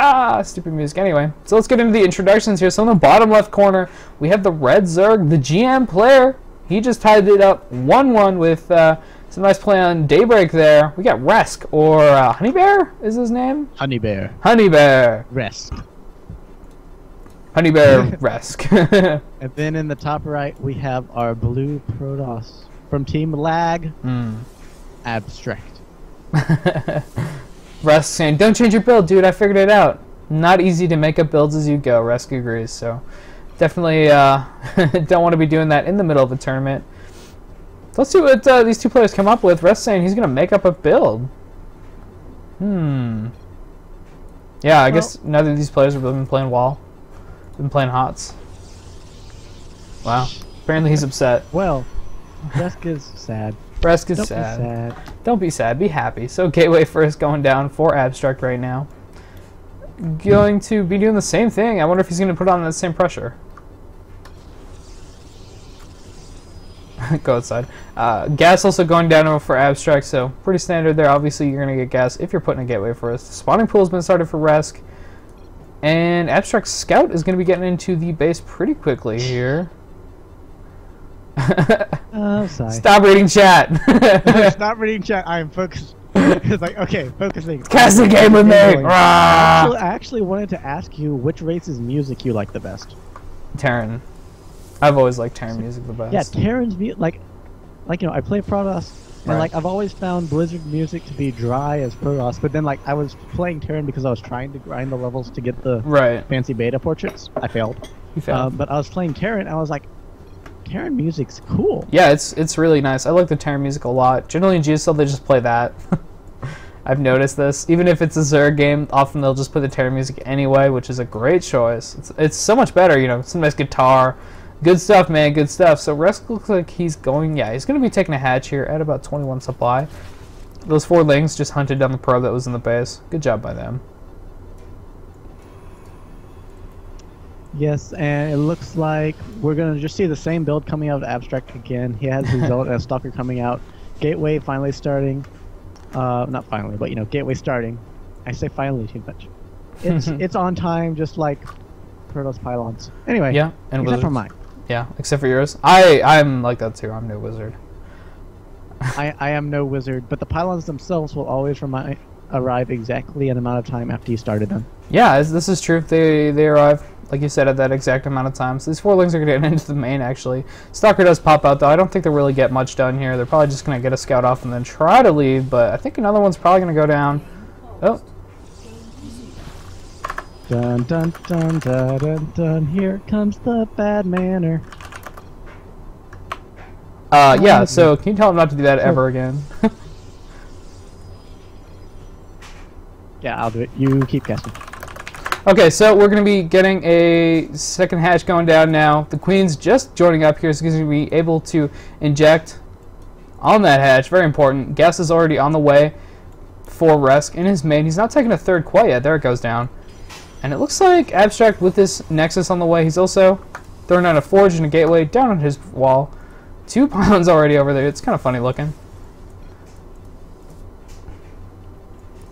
Speaker 2: stupid music. Anyway, so let's get into the introductions here. So in the bottom left corner, we have the Red Zerg, the GM player. He just tied it up 1-1 with some nice play on Daybreak there. We got Resq, or Honeybear is his name?
Speaker 1: Honeybear.
Speaker 2: Honeybear.
Speaker 1: Resq.
Speaker 2: Honeybear Resq.
Speaker 1: And then in the top right, we have our blue Protoss from Team Lag. aBstract.
Speaker 2: Resq saying, don't change your build, dude. I figured it out. Not easy to make up builds as you go. Resq agrees. So definitely don't want to be doing that in the middle of a tournament. Let's see what these two players come up with. Resq saying he's going to make up a build. Yeah, I guess neither of these players have been playing WoW. Been playing HOTS. Wow. Apparently he's upset.
Speaker 1: Well, Resq is sad.
Speaker 2: Resq is
Speaker 1: Don't
Speaker 2: sad.
Speaker 1: Be sad.
Speaker 2: Don't be sad. Be happy. So Gateway first going down for aBstract right now. Going to be doing the same thing. I wonder if he's going to put on that same pressure. Go outside. Gas also going down for aBstract, so pretty standard there. Obviously, you're going to get gas if you're putting a Gateway first. The spawning pool has been started for Resq. And aBstract Scout is going to be getting into the base pretty quickly here.
Speaker 1: Oh, sorry.
Speaker 2: Stop reading chat.
Speaker 1: Stop reading chat. I am focused. It's like, okay, focusing.
Speaker 2: Cast the game with me.
Speaker 1: I actually wanted to ask you which race's music you like the best.
Speaker 2: Terran. I've always liked Terran music the best.
Speaker 1: Yeah, Terran's music, like you know, I play Protoss, and like I've always found Blizzard music to be dry as Protoss, but then like I was playing Terran because I was trying to grind the levels to get the fancy beta portraits. I failed.
Speaker 2: You failed.
Speaker 1: But I was playing Terran, and I was like, Terran music's cool.
Speaker 2: Yeah, it's really nice. I like the Terran music a lot. Generally in GSL they just play that. I've noticed this. Even if it's a Zerg game, often they'll just play the Terran music anyway, which is a great choice. It's so much better, you know. Some nice guitar. Good stuff, man. Good stuff. So Resq looks like he's going to be taking a hatch here at about 21 supply. Those 4 lings just hunted down the probe that was in the base. Good job by them.
Speaker 1: Yes, and it looks like we're going to just see the same build coming out of aBstract again. He has his Zealot and a Stalker coming out. Gateway finally starting. Not finally, but you know, Gateway starting. I say finally too much. It's on time, just like Protoss pylons. Anyway,
Speaker 2: yeah, and
Speaker 1: except for mine.
Speaker 2: Yeah, except for yours. I'm like that too. I'm no wizard.
Speaker 1: I am no wizard, but the pylons themselves will always arrive exactly an amount of time after you started them.
Speaker 2: Yeah, this is true. They arrive, like you said, at that exact amount of time. So these 4 lings are going to get into the main, actually. Stalker does pop out, though. I don't think they'll really get much done here. They're probably just going to get a scout off and then try to leave, but I think another one's probably going to go down. Oh.
Speaker 1: Dun dun dun dun dun dun. Here comes the bad manner.
Speaker 2: Yeah, so can you tell him not to do that ever again?
Speaker 1: Yeah, I'll do it. You keep casting.
Speaker 2: Okay, so we're going to be getting a second hatch going down now. The Queen's just joining up here, so he's going to be able to inject on that hatch. Very important. Gas is already on the way for Resq in his main. He's not taking a third quite yet. There it goes down. And it looks like aBstract with this Nexus on the way. He's also throwing out a Forge and a Gateway down on his wall. 2 pylons already over there. It's kind of funny looking.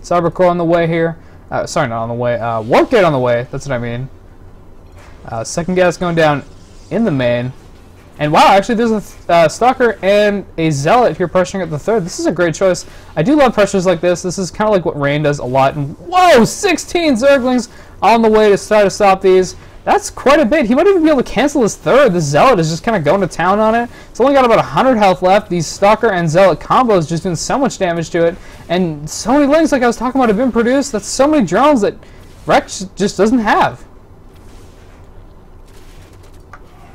Speaker 2: Cybercore on the way here. Sorry, not on the way. Warp Gate on the way. That's what I mean. Second gas going down in the main. And wow, actually there's a Stalker and a Zealot if you're pressuring at the third. This is a great choice. I do love pressures like this. This is kind of like what Rain does a lot. And whoa, 16 Zerglings on the way to try to stop these. That's quite a bit. He might even be able to cancel his third. The Zealot is just kind of going to town on it. It's only got about 100 health left. These Stalker and Zealot combos just doing so much damage to it. And so many lings, like I was talking about, have been produced. That's so many drones that Rex just doesn't have.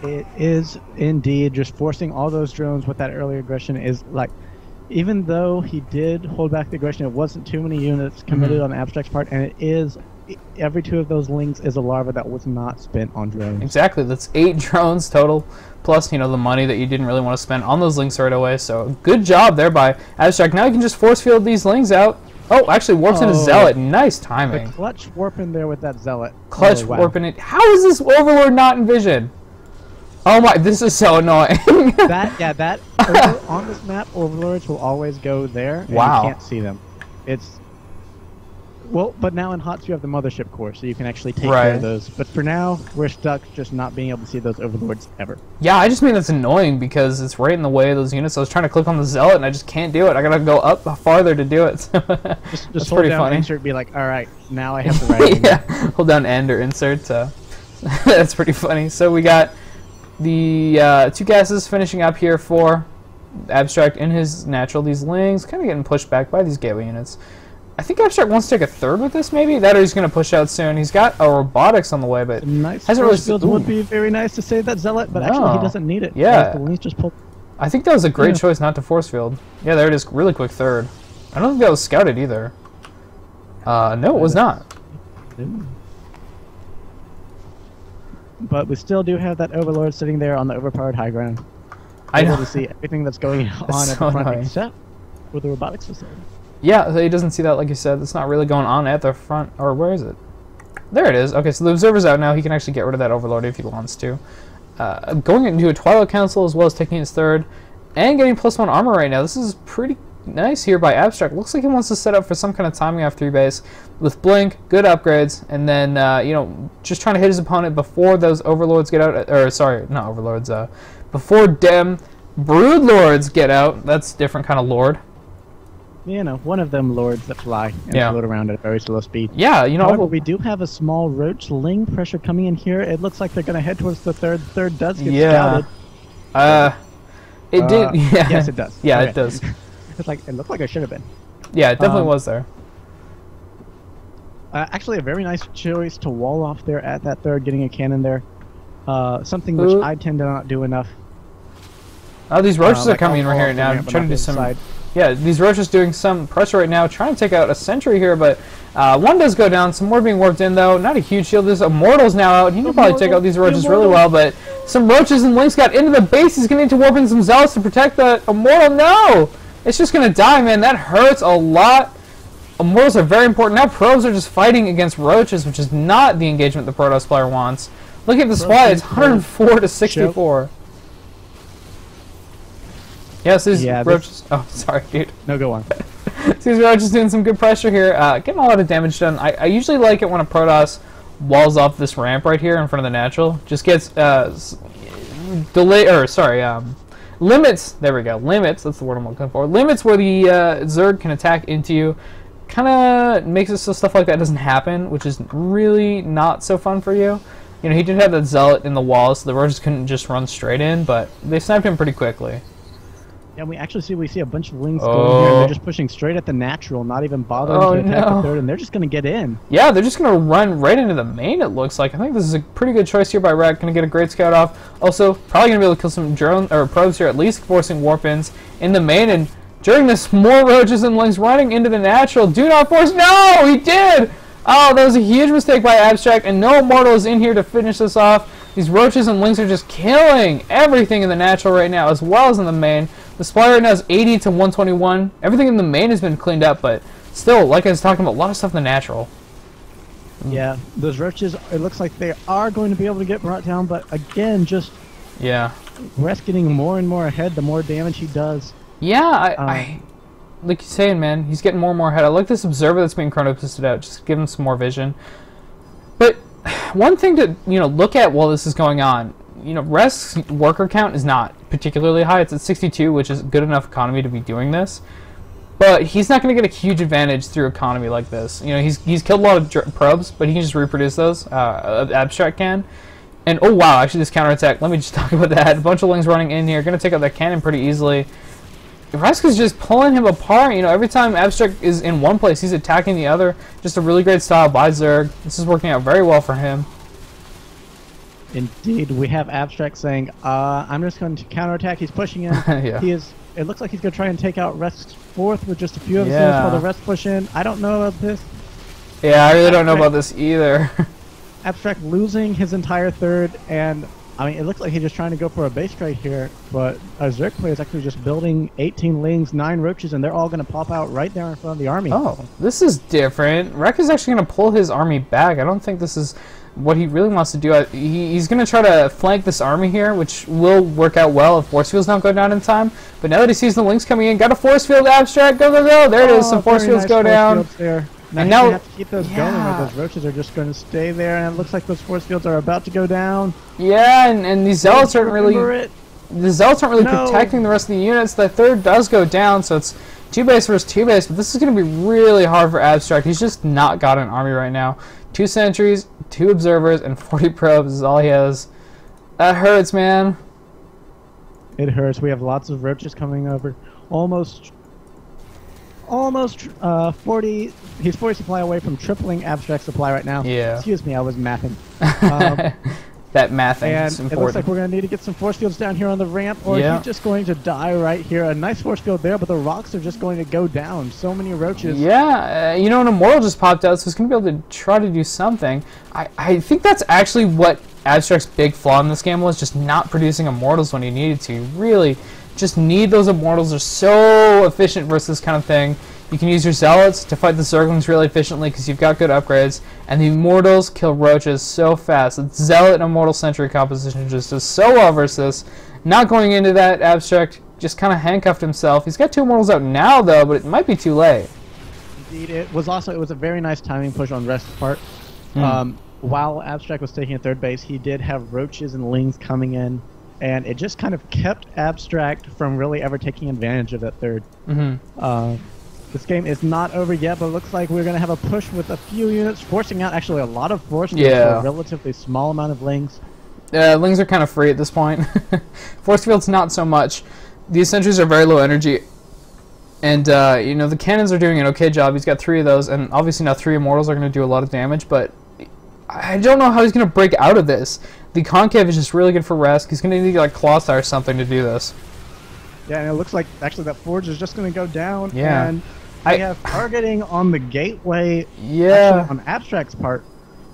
Speaker 1: It is indeed just forcing all those drones with that early aggression is like, even though he did hold back the aggression, it wasn't too many units committed on aBstract's part, and it is every 2 of those links is a larva that was not spent on drones.
Speaker 2: Exactly. That's 8 drones total, plus, you know, the money that you didn't really want to spend on those links right away. So good job there by aBstract. Now you can just force field these links out. Oh, actually warps in a Zealot. Nice timing.
Speaker 1: The clutch warp in there with that Zealot.
Speaker 2: Clutch warping it. How is this Overlord not in vision? Oh my, this is so annoying.
Speaker 1: that on this map, Overlords will always go there, and
Speaker 2: wow.
Speaker 1: you can't see them. It's well, but now in HOTS you have the Mothership Core, so you can actually take care of those. But for now, we're stuck just not being able to see those Overlords ever. Yeah,
Speaker 2: I just mean that's annoying because it's right in the way of those units. I was trying to click on the Zealot and I just can't do it. I gotta go up farther to do it.
Speaker 1: just hold down funny. Insert, be like, all right, now I have the right.
Speaker 2: Yeah, hold down end or insert. That's pretty funny. So we got the 2 gases finishing up here for aBstract in his natural. These lings kind of getting pushed back by these gateway units. I think aBstract wants to take a 3rd with this, maybe? That or he's going to push out soon. He's got a robotics on the way, but
Speaker 1: nice hasn't really field would be very nice to save that Zealot, but actually he doesn't need it.
Speaker 2: Yeah.
Speaker 1: The lings just pull.
Speaker 2: I think that was a great choice not to force field. Yeah, there it is. Really quick 3rd. I don't think that was scouted either. No, it was not.
Speaker 1: But we still do have that Overlord sitting there on the overpowered high ground.
Speaker 2: I know.
Speaker 1: Able to see everything that's going on at the front except for the robotics facility.
Speaker 2: Yeah, so he doesn't see that, like you said. It's not really going on at the front. Or where is it? There it is. Okay, so the observer's out now. He can actually get rid of that Overlord if he wants to. Going into a Twilight Council as well as taking his 3rd. And getting +1 armor right now. This is pretty nice here by aBstract. Looks like he wants to set up for some kind of timing off 3 base. With Blink, good upgrades. And then, you know, just trying to hit his opponent before those Overlords get out. Or, sorry, not Overlords. Before dem Broodlords get out. That's a different kind of Lord.
Speaker 1: You know, one of them lords that fly and float around at a very slow speed.
Speaker 2: Yeah, you know.
Speaker 1: However, we do have a small roach ling pressure coming in here. It looks like they're going to head towards the 3rd. 3rd does get scouted.
Speaker 2: It did. Yeah.
Speaker 1: Yes, it does.
Speaker 2: Yeah, it does.
Speaker 1: It's like it looked like it should have been.
Speaker 2: Yeah, it definitely was there.
Speaker 1: Actually, a very nice choice to wall off there at that 3rd, getting a cannon there. Something which I tend to not do enough.
Speaker 2: Oh, these roaches are coming in right here now. I'm trying to do some. Yeah, these roaches doing some pressure right now, trying to take out a sentry here, but one does go down. Some more being warped in, though. Not a huge shield. This Immortal's now out. He can probably take out these roaches really well, but some roaches and links got into the base. He's going to need to warp in some Zealots to protect the Immortal. No! It's just going to die, man. That hurts a lot. Immortals are very important. Now probes are just fighting against roaches, which is not the engagement the Protoss player wants. Look at the supply. It's 104 to 64. Yes, these roaches... Oh, sorry, dude.
Speaker 1: No, go on.
Speaker 2: These roaches doing some good pressure here. Getting a lot of damage done. I usually like it when a Protoss walls off this ramp right here in front of the natural. Just gets... limits... There we go. Limits. That's the word I'm looking for. Limits where the Zerg can attack into you. Kind of makes it so stuff like that doesn't happen, which is really not so fun for you. You know, he did have that Zealot in the wall, so the roaches couldn't just run straight in, but they sniped him pretty quickly.
Speaker 1: Yeah, we see a bunch of lings going here. They're just pushing straight at the natural, not even bothering to attack the 3rd, and they're just going to get in.
Speaker 2: Yeah, they're just going to run right into the main, it looks like. I think this is a pretty good choice here by Rat. Going to get a great scout off. Also, probably going to be able to kill some drone or probes here, at least forcing warp-ins in the main. And during this, more roaches and lings running into the natural. Do not force. No, he did! Oh, that was a huge mistake by aBstract, and no Immortal is in here to finish this off. These roaches and lings are just killing everything in the natural right now, as well as in the main. The supply right now is 80 to 121. Everything in the main has been cleaned up, but still, like I was talking about, a lot of stuff in the natural.
Speaker 1: Yeah, those roaches, it looks like they are going to be able to get brought down, but again, just...
Speaker 2: Yeah.
Speaker 1: Rest getting more and more ahead, the more damage he does.
Speaker 2: Yeah, I like you're saying, man, he's getting more and more ahead. I like this observer that's being chrono-pisted out, just give him some more vision. But one thing to, look at while this is going on, Rest's worker count is not particularly high. It's at 62, which is good enough economy to be doing this. But he's not going to get a huge advantage through economy like this. He's killed a lot of probes, but he can just reproduce those. aBstract can. And, oh, wow, actually this counterattack, let me just talk about that. A bunch of lings running in here, going to take out that cannon pretty easily. Resk is just pulling him apart. Every time aBstract is in one place, he's attacking the other. Just a really great style by Zerg. This is working out very well for him.
Speaker 1: Indeed, we have aBstract saying, I'm just going to counterattack. He's pushing in.
Speaker 2: Yeah.
Speaker 1: It looks like he's going to try and take out Rest's 4th with just a few of his units while the rest push in. I don't know about this.
Speaker 2: Yeah, I really don't know about this either.
Speaker 1: aBstract losing his entire third, and I mean, it looks like he's just trying to go for a base trade here, but a Zerg player is actually just building 18 lings, 9 roaches, and they're all going to pop out right there in front of the army.
Speaker 2: Oh, this is different. Rek is actually going to pull his army back. I don't think this is what he really wants to do. He's going to try to flank this army here, which will work out well if force fields don't go down in time. But now that he sees the lings coming in, got a force field aBstract. Go, go, go. There it is. Some force fields go down.
Speaker 1: There. Now
Speaker 2: And
Speaker 1: he's gonna
Speaker 2: now,
Speaker 1: have to keep those going, or those roaches are just going to stay there, and it looks like those force fields are about to go down.
Speaker 2: yeah, and these zealots aren't really
Speaker 1: No.
Speaker 2: protecting the rest of the units. The third does go down, so it's 2 base versus 2 base, but this is going to be really hard for aBstract. He's just not got an army right now. 2 sentries, 2 observers, and 40 probes is all he has. That hurts, man.
Speaker 1: It hurts. We have lots of roaches coming over. Almost 40. He's 40 supply away from tripling aBstract supply right now.
Speaker 2: Yeah.
Speaker 1: Excuse me, I was mathing.
Speaker 2: That mathing
Speaker 1: And
Speaker 2: is
Speaker 1: it looks
Speaker 2: important.
Speaker 1: like we're going to need to get some force fields down here on the ramp, or he's just going to die right here. A nice force field there, but the rocks are just going to go down. So many roaches.
Speaker 2: Yeah, you know, an immortal just popped out, so he's going to be able to try to do something. I think that's actually what aBstract's big flaw in this game was, just not producing immortals when he needed to. You really just need those immortals. They're so efficient versus this kind of thing. You can use your zealots to fight the zerglings really efficiently because you've got good upgrades, and the immortals kill roaches so fast. The zealot and immortal sentry composition just is so well versus this. Not going into that, aBstract just kind of handcuffed himself. He's got 2 immortals out now though, but it might be too late.
Speaker 1: Indeed, it was a very nice timing push on Rest's part. While aBstract was taking a third base, he did have roaches and lings coming in, and it just kind of kept aBstract from really ever taking advantage of that third. This game is not over yet, but it looks like we're going to have a push with a few units, forcing out actually a lot of force fields for a relatively small amount of lings.
Speaker 2: Lings are kind of free at this point. Force fields not so much. These sentries are very low energy, and you know, the cannons are doing an okay job. He's got 3 of those, and obviously now 3 immortals are going to do a lot of damage, but I don't know how he's going to break out of this. The concave is just really good for Resk. He's going to need like Clawstar or something to do this.
Speaker 1: Yeah, and it looks like actually that forge is just going to go down.
Speaker 2: Yeah.
Speaker 1: And I have targeting on the gateway.
Speaker 2: Yeah.
Speaker 1: Actually, on aBstract's part,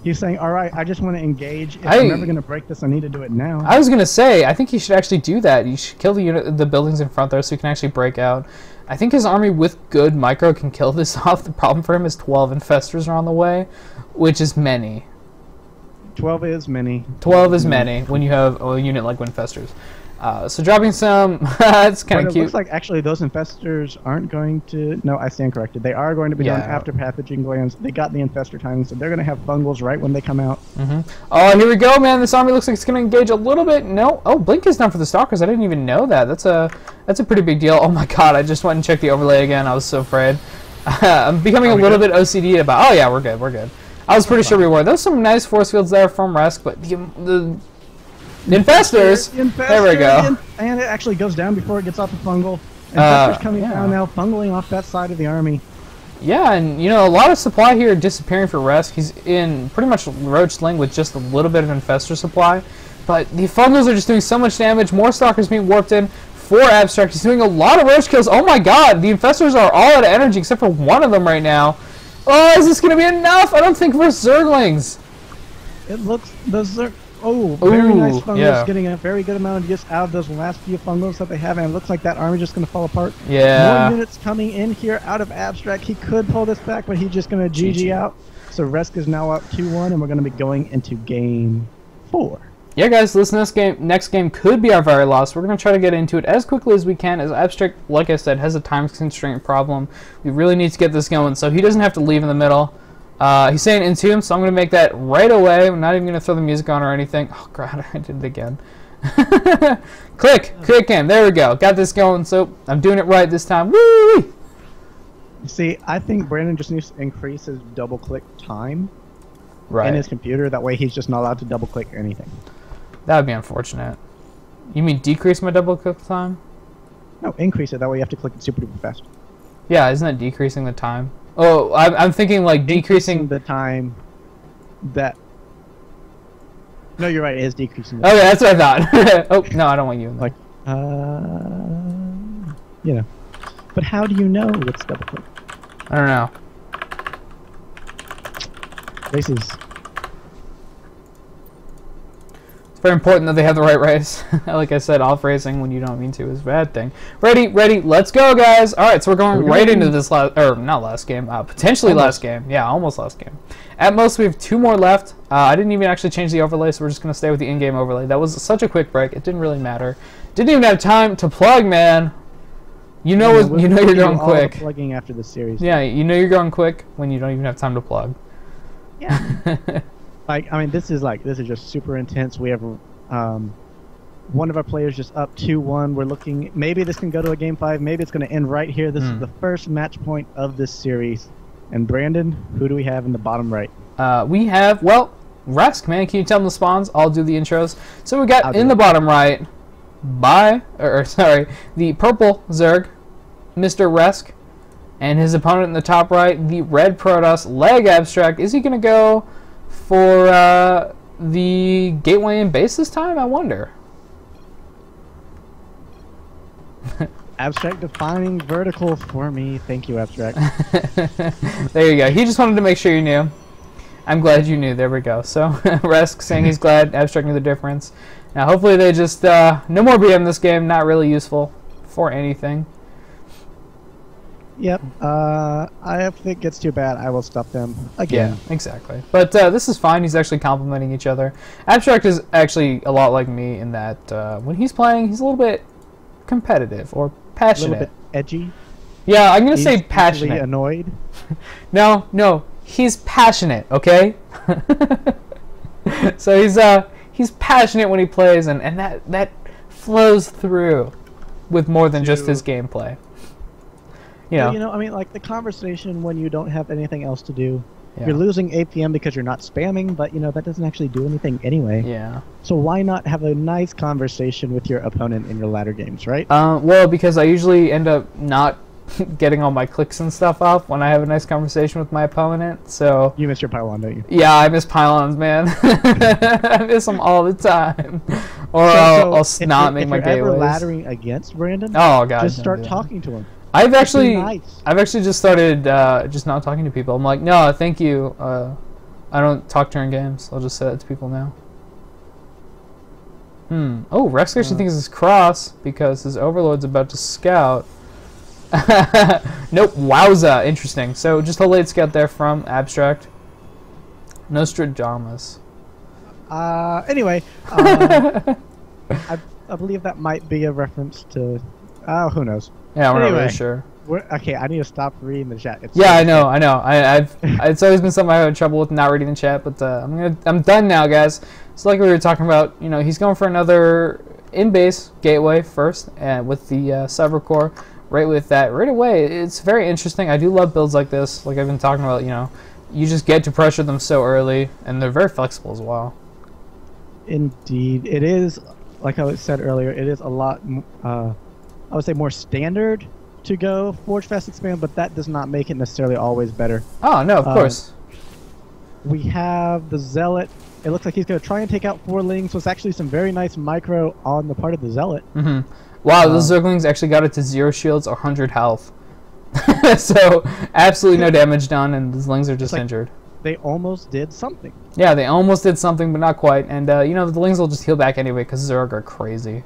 Speaker 1: he's saying, "All right, I just want to engage. If I'm never going to break this, I need to do it now."
Speaker 2: I was going to say, I think he should actually do that. You should kill the buildings in front there so he can actually break out. I think his army with good micro can kill this off. The problem for him is 12 infestors are on the way, which is many.
Speaker 1: 12 is many.
Speaker 2: 12 is many when you have a unit like infestors. So dropping some, that's kind of cute.
Speaker 1: It looks like actually those infestors aren't going to... No, I stand corrected. They are going to be done after pathogen glands. They got the infestor timing, so they're going to have fungals right when they come out.
Speaker 2: Oh, here we go, man. This army looks like it's going to engage a little bit. No. Oh, Blink is done for the Stalkers. I didn't even know that. That's a pretty big deal. Oh my god, I just went and checked the overlay again. I was so afraid. I'm becoming a little bit OCD about... Oh yeah, we're good, we're good. I was pretty sure we were. There's some nice force fields there from Resk, but the infestors, there we go.
Speaker 1: And it actually goes down before it gets off the fungal. Infestors coming down now, fungling off that side of the army.
Speaker 2: Yeah, and you know, a lot of supply here disappearing for Resk. He's in pretty much roach sling with just a little bit of infestor supply. But the fungals are just doing so much damage. More stalkers being warped in for aBstract. He's doing a lot of roach kills. Oh my god, the infestors are all out of energy except for one of them right now. Oh, is this going to be enough? I don't think for Zerglings.
Speaker 1: It looks... very nice fungals, getting a very good amount of use out of those last few fungals that they have, and it looks like that army just going to fall apart.
Speaker 2: Yeah.
Speaker 1: More units coming in here out of aBstract. He could pull this back, but he's just going to GG out. So Resk is now up 2-1, and we're going to be going into game 4.
Speaker 2: Yeah, guys, this next game could be our very last. We're going to try to get into it as quickly as we can, as aBstract, like I said, has a time constraint problem. We really need to get this going, so he doesn't have to leave in the middle. He's saying Entomb, so I'm going to make that right away. I'm not even going to throw the music on or anything. Oh, God, I did it again. Click game. There we go. Got this going, so I'm doing it right this time. Woo!
Speaker 1: See, I think Brandon just needs to increase his double-click time
Speaker 2: in
Speaker 1: his computer. That way he's just not allowed to double-click anything.
Speaker 2: That would be unfortunate. You mean decrease my double-click time?
Speaker 1: No, increase it. That way you have to click it super duper fast.
Speaker 2: Yeah, isn't that decreasing the time? Oh, I'm thinking like decreasing
Speaker 1: the time that... No, you're right. It is decreasing.
Speaker 2: Okay, that's what I thought. Oh, no, I don't want you in there.
Speaker 1: You know. But how do you know it's double click?
Speaker 2: I don't know.
Speaker 1: Races.
Speaker 2: It's very important that they have the right race. Like I said, off racing when you don't mean to is a bad thing. Ready, let's go, guys. All right, so we're going right into this potentially last game. Yeah, almost last game. At most, we have 2 more left. I didn't even actually change the overlay, so we're just going to stay with the in-game overlay. That was such a quick break. It didn't really matter. Didn't even have time to plug, man. You know you're going quick.
Speaker 1: Plugging after the series.
Speaker 2: Yeah, you know you're going quick when you don't even have time to plug.
Speaker 1: Yeah. Like, I mean, this is just super intense. We have one of our players just up 2-1. We're looking, maybe this can go to a game 5. Maybe it's going to end right here. This is the first match point of this series. And Brandon, who do we have in the bottom right?
Speaker 2: We have, well, Resq, man. Can you tell them the spawns? I'll do the intros. So we got in the bottom right, the purple Zerg, Mr. Resq, and his opponent in the top right, the red Protoss, leg Abstract. Is he going to go for the gateway and base this time? I wonder.
Speaker 1: Abstract defining vertical for me. Thank you, Abstract.
Speaker 2: There you go. He just wanted to make sure you knew. I'm glad you knew. There we go. So Resq saying he's glad Abstract knew the difference. Now hopefully they just no more BM this game. Not really useful for anything.
Speaker 1: Yep. If it gets too bad, I will stop them again.
Speaker 2: Yeah, exactly. But this is fine. He's actually complementing each other. Abstract is actually a lot like me in that when he's playing, he's a little bit competitive or passionate.
Speaker 1: A little bit edgy.
Speaker 2: Yeah, I'm gonna say passionate.
Speaker 1: Annoyed.
Speaker 2: No, he's passionate. Okay. So he's passionate when he plays, and that flows through with more than just his gameplay.
Speaker 1: I mean, like the conversation when you don't have anything else to do.
Speaker 2: Yeah.
Speaker 1: You're losing APM because you're not spamming, but that doesn't actually do anything anyway.
Speaker 2: Yeah.
Speaker 1: So why not have a nice conversation with your opponent in your ladder games, right?
Speaker 2: Well, because I usually end up not getting all my clicks and stuff off when I have a nice conversation with my opponent. So
Speaker 1: you miss your pylon, don't you?
Speaker 2: Yeah, I miss pylons, man. I miss them all the time. Or I'll not make my gateways.
Speaker 1: If you're ever laddering against Brandon, just start talking to him.
Speaker 2: I've actually just started just not talking to people. I'm like, no, thank you. I don't talk during games. I'll just say that to people now. Oh, Resq actually thinks it's cross because his overlord's about to scout. Nope, wowza, interesting. So just a late scout there from Abstract. Nostradamus.
Speaker 1: Anyway, I believe that might be a reference to. Who knows?
Speaker 2: Yeah, we're not really sure.
Speaker 1: Okay, I need to stop reading the chat.
Speaker 2: I know. It's always been something I've had trouble with not reading the chat, but I'm done now, guys. So like we were talking about, he's going for another in-base gateway first, and with the cyber core, right with that right away. It's very interesting. I do love builds like this. Like I've been talking about, you just get to pressure them so early, and they're very flexible as well.
Speaker 1: Indeed, it is. Like I said earlier, it is a lot. I would say more standard to go Forge Fast Expand, but that does not make it necessarily always better.
Speaker 2: Oh, no, of course.
Speaker 1: We have the Zealot. It looks like he's going to try and take out 4 Lings, so it's actually some very nice micro on the part of the Zealot.
Speaker 2: Wow, the Zerglings actually got it to 0 shields or 100 health. So, absolutely no damage done, and the Lings are just injured.
Speaker 1: They almost did something.
Speaker 2: Yeah, they almost did something, but not quite. And, the Lings will just heal back anyway, because Zerg are crazy.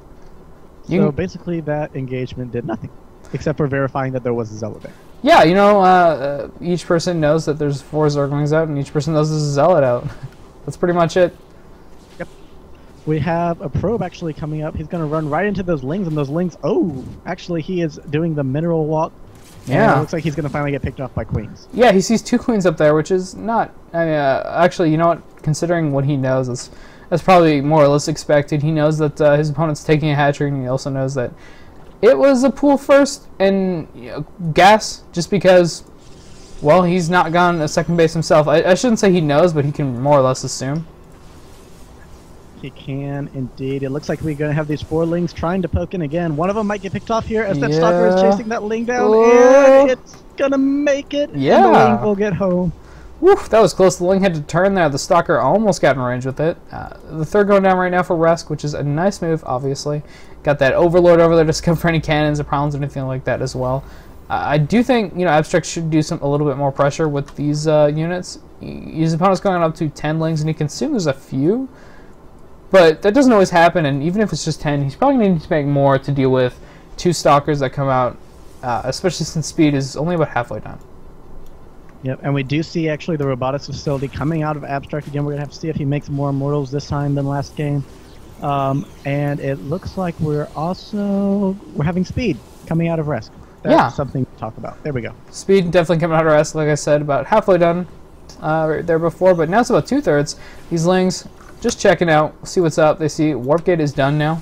Speaker 1: So basically that engagement did nothing, except for verifying that there was a Zealot there.
Speaker 2: Yeah, each person knows that there's 4 Zerglings out, and each person knows there's a Zealot out. That's pretty much it.
Speaker 1: Yep. We have a probe actually coming up. He's going to run right into those Lings, and those Lings, actually he is doing the mineral walk. Yeah. It looks like he's going to finally get picked off by Queens.
Speaker 2: Yeah, he sees 2 Queens up there, which is not, actually, you know what, considering what he knows, that's probably more or less expected. He knows that his opponent's taking a hat trick, and he also knows that it was a pool first and gas just because, well, he's not gone a second base himself. I shouldn't say he knows, but he can more or less assume.
Speaker 1: He can indeed. It looks like we're going to have these 4 Lings trying to poke in again. One of them might get picked off here as that Stalker is chasing that Ling down, and it's going to make it.
Speaker 2: Yeah.
Speaker 1: And the Ling will get home.
Speaker 2: Woof, that was close. The Ling had to turn there. The Stalker almost got in range with it. The third going down right now for Resq, which is a nice move, obviously. Got that Overlord over there to scout for any cannons or problems or anything like that as well. I do think, you know, Abstract should do a little bit more pressure with these units. His opponent's going up to 10 lings, and he consumes a few, but that doesn't always happen, and even if it's just 10, he's probably going to need to make more to deal with 2 stalkers that come out, especially since speed is only about halfway done.
Speaker 1: Yep, and we do see actually the robotics facility coming out of Abstract again. We're going to have to see if he makes more immortals this time than last game. And it looks like we're having speed coming out of Resq. That's something to talk about. There we go.
Speaker 2: Speed definitely coming out of Resq, like I said, about halfway done right there before, but now it's about 2/3. These lings just checking out, see what's up. They see Warp Gate is done now.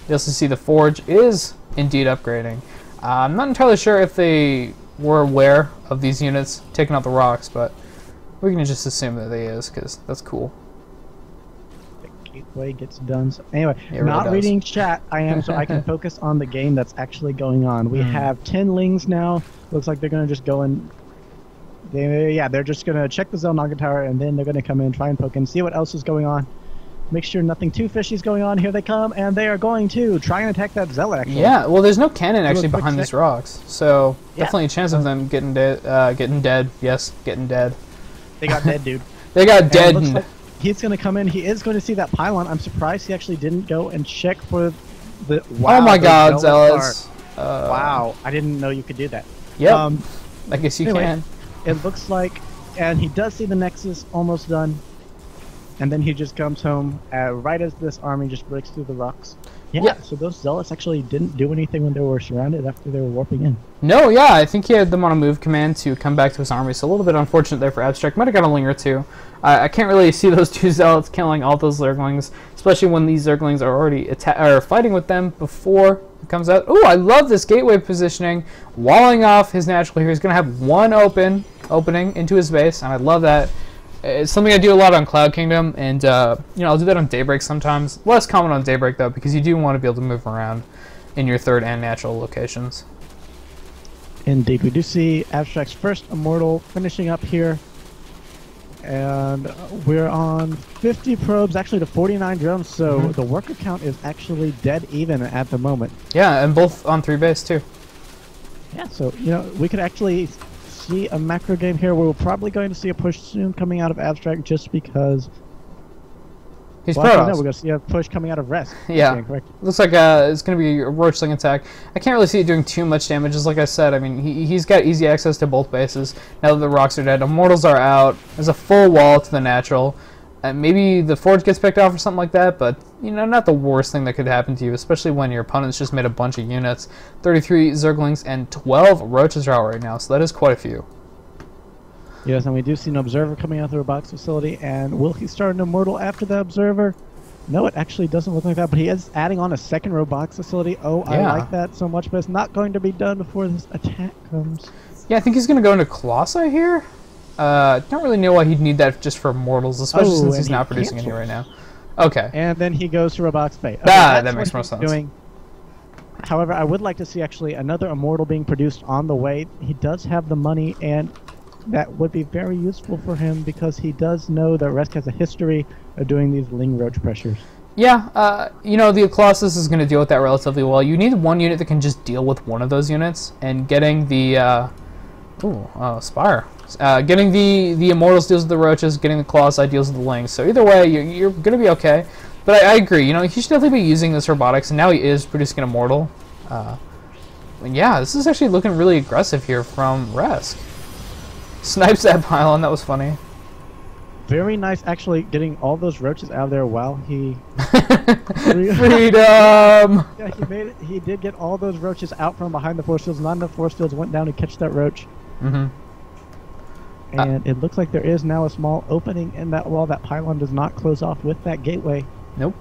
Speaker 2: They also see the Forge is indeed upgrading. I'm not entirely sure if they were aware of these units taking out the rocks, but we can just assume that they is, because that's cool.
Speaker 1: Gateway gets done. So anyway,
Speaker 2: It really
Speaker 1: not
Speaker 2: does.
Speaker 1: reading chat, I am, so I can focus on the game that's actually going on. We have 10 lings now. Looks like they're going to just go in. They're just going to check the Zelnaga Tower, and then they're going to come in, try and poke in, see what else is going on. Make sure nothing too fishy is going on. Here they come, and they are going to try and attack that Zealot, actually.
Speaker 2: Yeah, well, there's no cannon actually behind these rocks, so
Speaker 1: Yeah.
Speaker 2: definitely a chance of them getting dead. Yes, getting dead.
Speaker 1: They got dead, dude.
Speaker 2: They got
Speaker 1: And it
Speaker 2: dead.
Speaker 1: looks like he's going to come in. He is going to see that pylon. I'm surprised he actually didn't go and check for the... Wow,
Speaker 2: oh my god,
Speaker 1: those
Speaker 2: Zealots.
Speaker 1: Wow, I didn't know you could do that.
Speaker 2: Yep, I guess you
Speaker 1: anyway,
Speaker 2: can.
Speaker 1: It looks like... And he does see the Nexus almost done. And then he just comes home right as this army just breaks through the rocks. Yeah, so those Zealots actually didn't do anything when they were surrounded after they were warping in.
Speaker 2: No, yeah, I think he had them on a move command to come back to his army, so a little bit unfortunate there for Abstract. Might have got a ling or two. I can't really see those 2 Zealots killing all those Zerglings, especially when these Zerglings are already fighting with them before it comes out. Ooh, I love this gateway positioning. Walling off his natural here. He's going to have one opening into his base, and I love that. It's something I do a lot on Cloud Kingdom, and you know, I'll do that on Daybreak sometimes. Less common on Daybreak though, because you do want to be able to move around in your 3rd and natural locations.
Speaker 1: Indeed, we do see Abstract's first Immortal finishing up here, and we're on 50 probes, actually to 49 drones, so the worker count is actually dead even at the moment.
Speaker 2: Yeah, and both on 3 base too.
Speaker 1: Yeah, so you know, we could actually see a macro game here where we're probably going to see a push soon coming out of Abstract, just because
Speaker 2: He's
Speaker 1: actually, no,
Speaker 2: Protoss.
Speaker 1: we're going to see a push coming out of Resq.
Speaker 2: Yeah,
Speaker 1: correct.
Speaker 2: looks like it's going to be a Roach Sling attack. I can't really see it doing too much damage, just like I said. I mean, he's got easy access to both bases. Now that the rocks are dead, Immortals are out. There's a full wall to the natural. Maybe the Forge gets picked off or something like that, but you know, not the worst thing that could happen to you, especially when your opponent's just made a bunch of units. 33 Zerglings and 12 Roaches are out right now, so that is quite a few.
Speaker 1: Yes, and we do see an Observer coming out of the robotics facility, and will he start an Immortal after the Observer? No, it actually doesn't look like that, but he is adding on a second robotics facility. Oh, yeah. I like that so much, but it's not going to be done before this attack comes.
Speaker 2: Yeah, I think he's going to go into Colossi here. Don't really know why he'd need that just for Immortals, especially since he's not producing any right now. Okay.
Speaker 1: And then he goes to robotics bay. Okay,
Speaker 2: that makes more sense.
Speaker 1: However, I would like to see actually another Immortal being produced on the way. He does have the money, and that would be very useful for him because he does know that Resq has a history of doing these Ling Roach pressures.
Speaker 2: Yeah, you know, the Colossus is going to deal with that relatively well. You need one unit that can just deal with one of those units, and getting the Spire. Getting the Immortals deals with the Roaches, getting the Colossi deals with the Lings. So either way, you're going to be okay. But I agree, you know, he should definitely be using this robotics, and now he is producing an Immortal. And yeah, this is actually looking really aggressive here from Resq. Snipes that pylon, that was funny.
Speaker 1: Very nice, actually, getting all those Roaches out of there while he...
Speaker 2: Freedom!
Speaker 1: Yeah, he did get all those Roaches out from behind the force fields. Not enough force fields went down to catch that Roach. And it looks like there is now a small opening in that wall. That pylon does not close off with that gateway.
Speaker 2: Nope.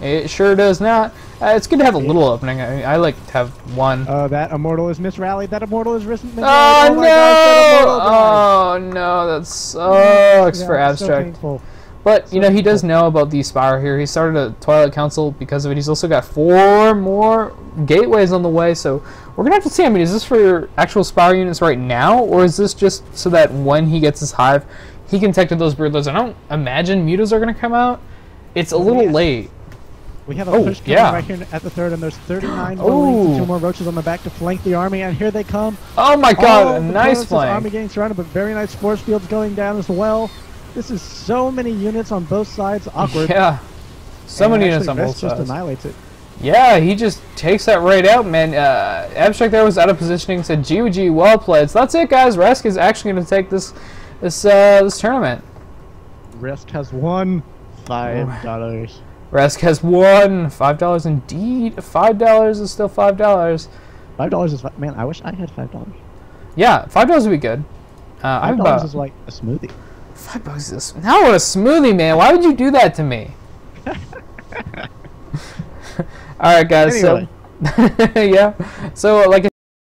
Speaker 2: It sure does not. It's good to have a little opening. I like to have one.
Speaker 1: That Immortal is misrallied. That Immortal is risen.
Speaker 2: Oh, no!
Speaker 1: My gosh,
Speaker 2: Oh no, that sucks for Abstract.
Speaker 1: So
Speaker 2: but you know, he does know about the Spire here. He started a Twilight Council because of it. He's also got 4 more gateways on the way. So we're gonna have to see. I mean, is this for your actual Spire units right now, or is this just so that when he gets his hive, he can tech to those broodlords? I don't imagine mutas are gonna come out. It's a little late.
Speaker 1: We have a
Speaker 2: Oh,
Speaker 1: push coming
Speaker 2: yeah.
Speaker 1: right here at the third, and there's 39 Marines and 2 more roaches on the back to flank the army, and here they come.
Speaker 2: Oh my god,
Speaker 1: All
Speaker 2: a
Speaker 1: the
Speaker 2: nice
Speaker 1: Protoss army
Speaker 2: flank.
Speaker 1: getting surrounded, but very nice force fields going down as well. This is so many units on both sides. Awkward.
Speaker 2: Yeah. So
Speaker 1: And
Speaker 2: many
Speaker 1: actually,
Speaker 2: units on both
Speaker 1: Rest just
Speaker 2: sides.
Speaker 1: annihilates it.
Speaker 2: Yeah, he just takes that right out, man. Abstract there was out of positioning, said GG, well played. So that's it, guys. Resk is actually going to take this tournament.
Speaker 1: Rest has won $5.
Speaker 2: Resk has won $5 indeed. $5 is still $5.
Speaker 1: $5 is man. I wish I had $5.
Speaker 2: Yeah, $5 would be good. I'm
Speaker 1: $5
Speaker 2: about
Speaker 1: is like a smoothie.
Speaker 2: $5 is now what a smoothie, man. Why would you do that to me? All right, guys.
Speaker 1: Anyway.
Speaker 2: So yeah. So like.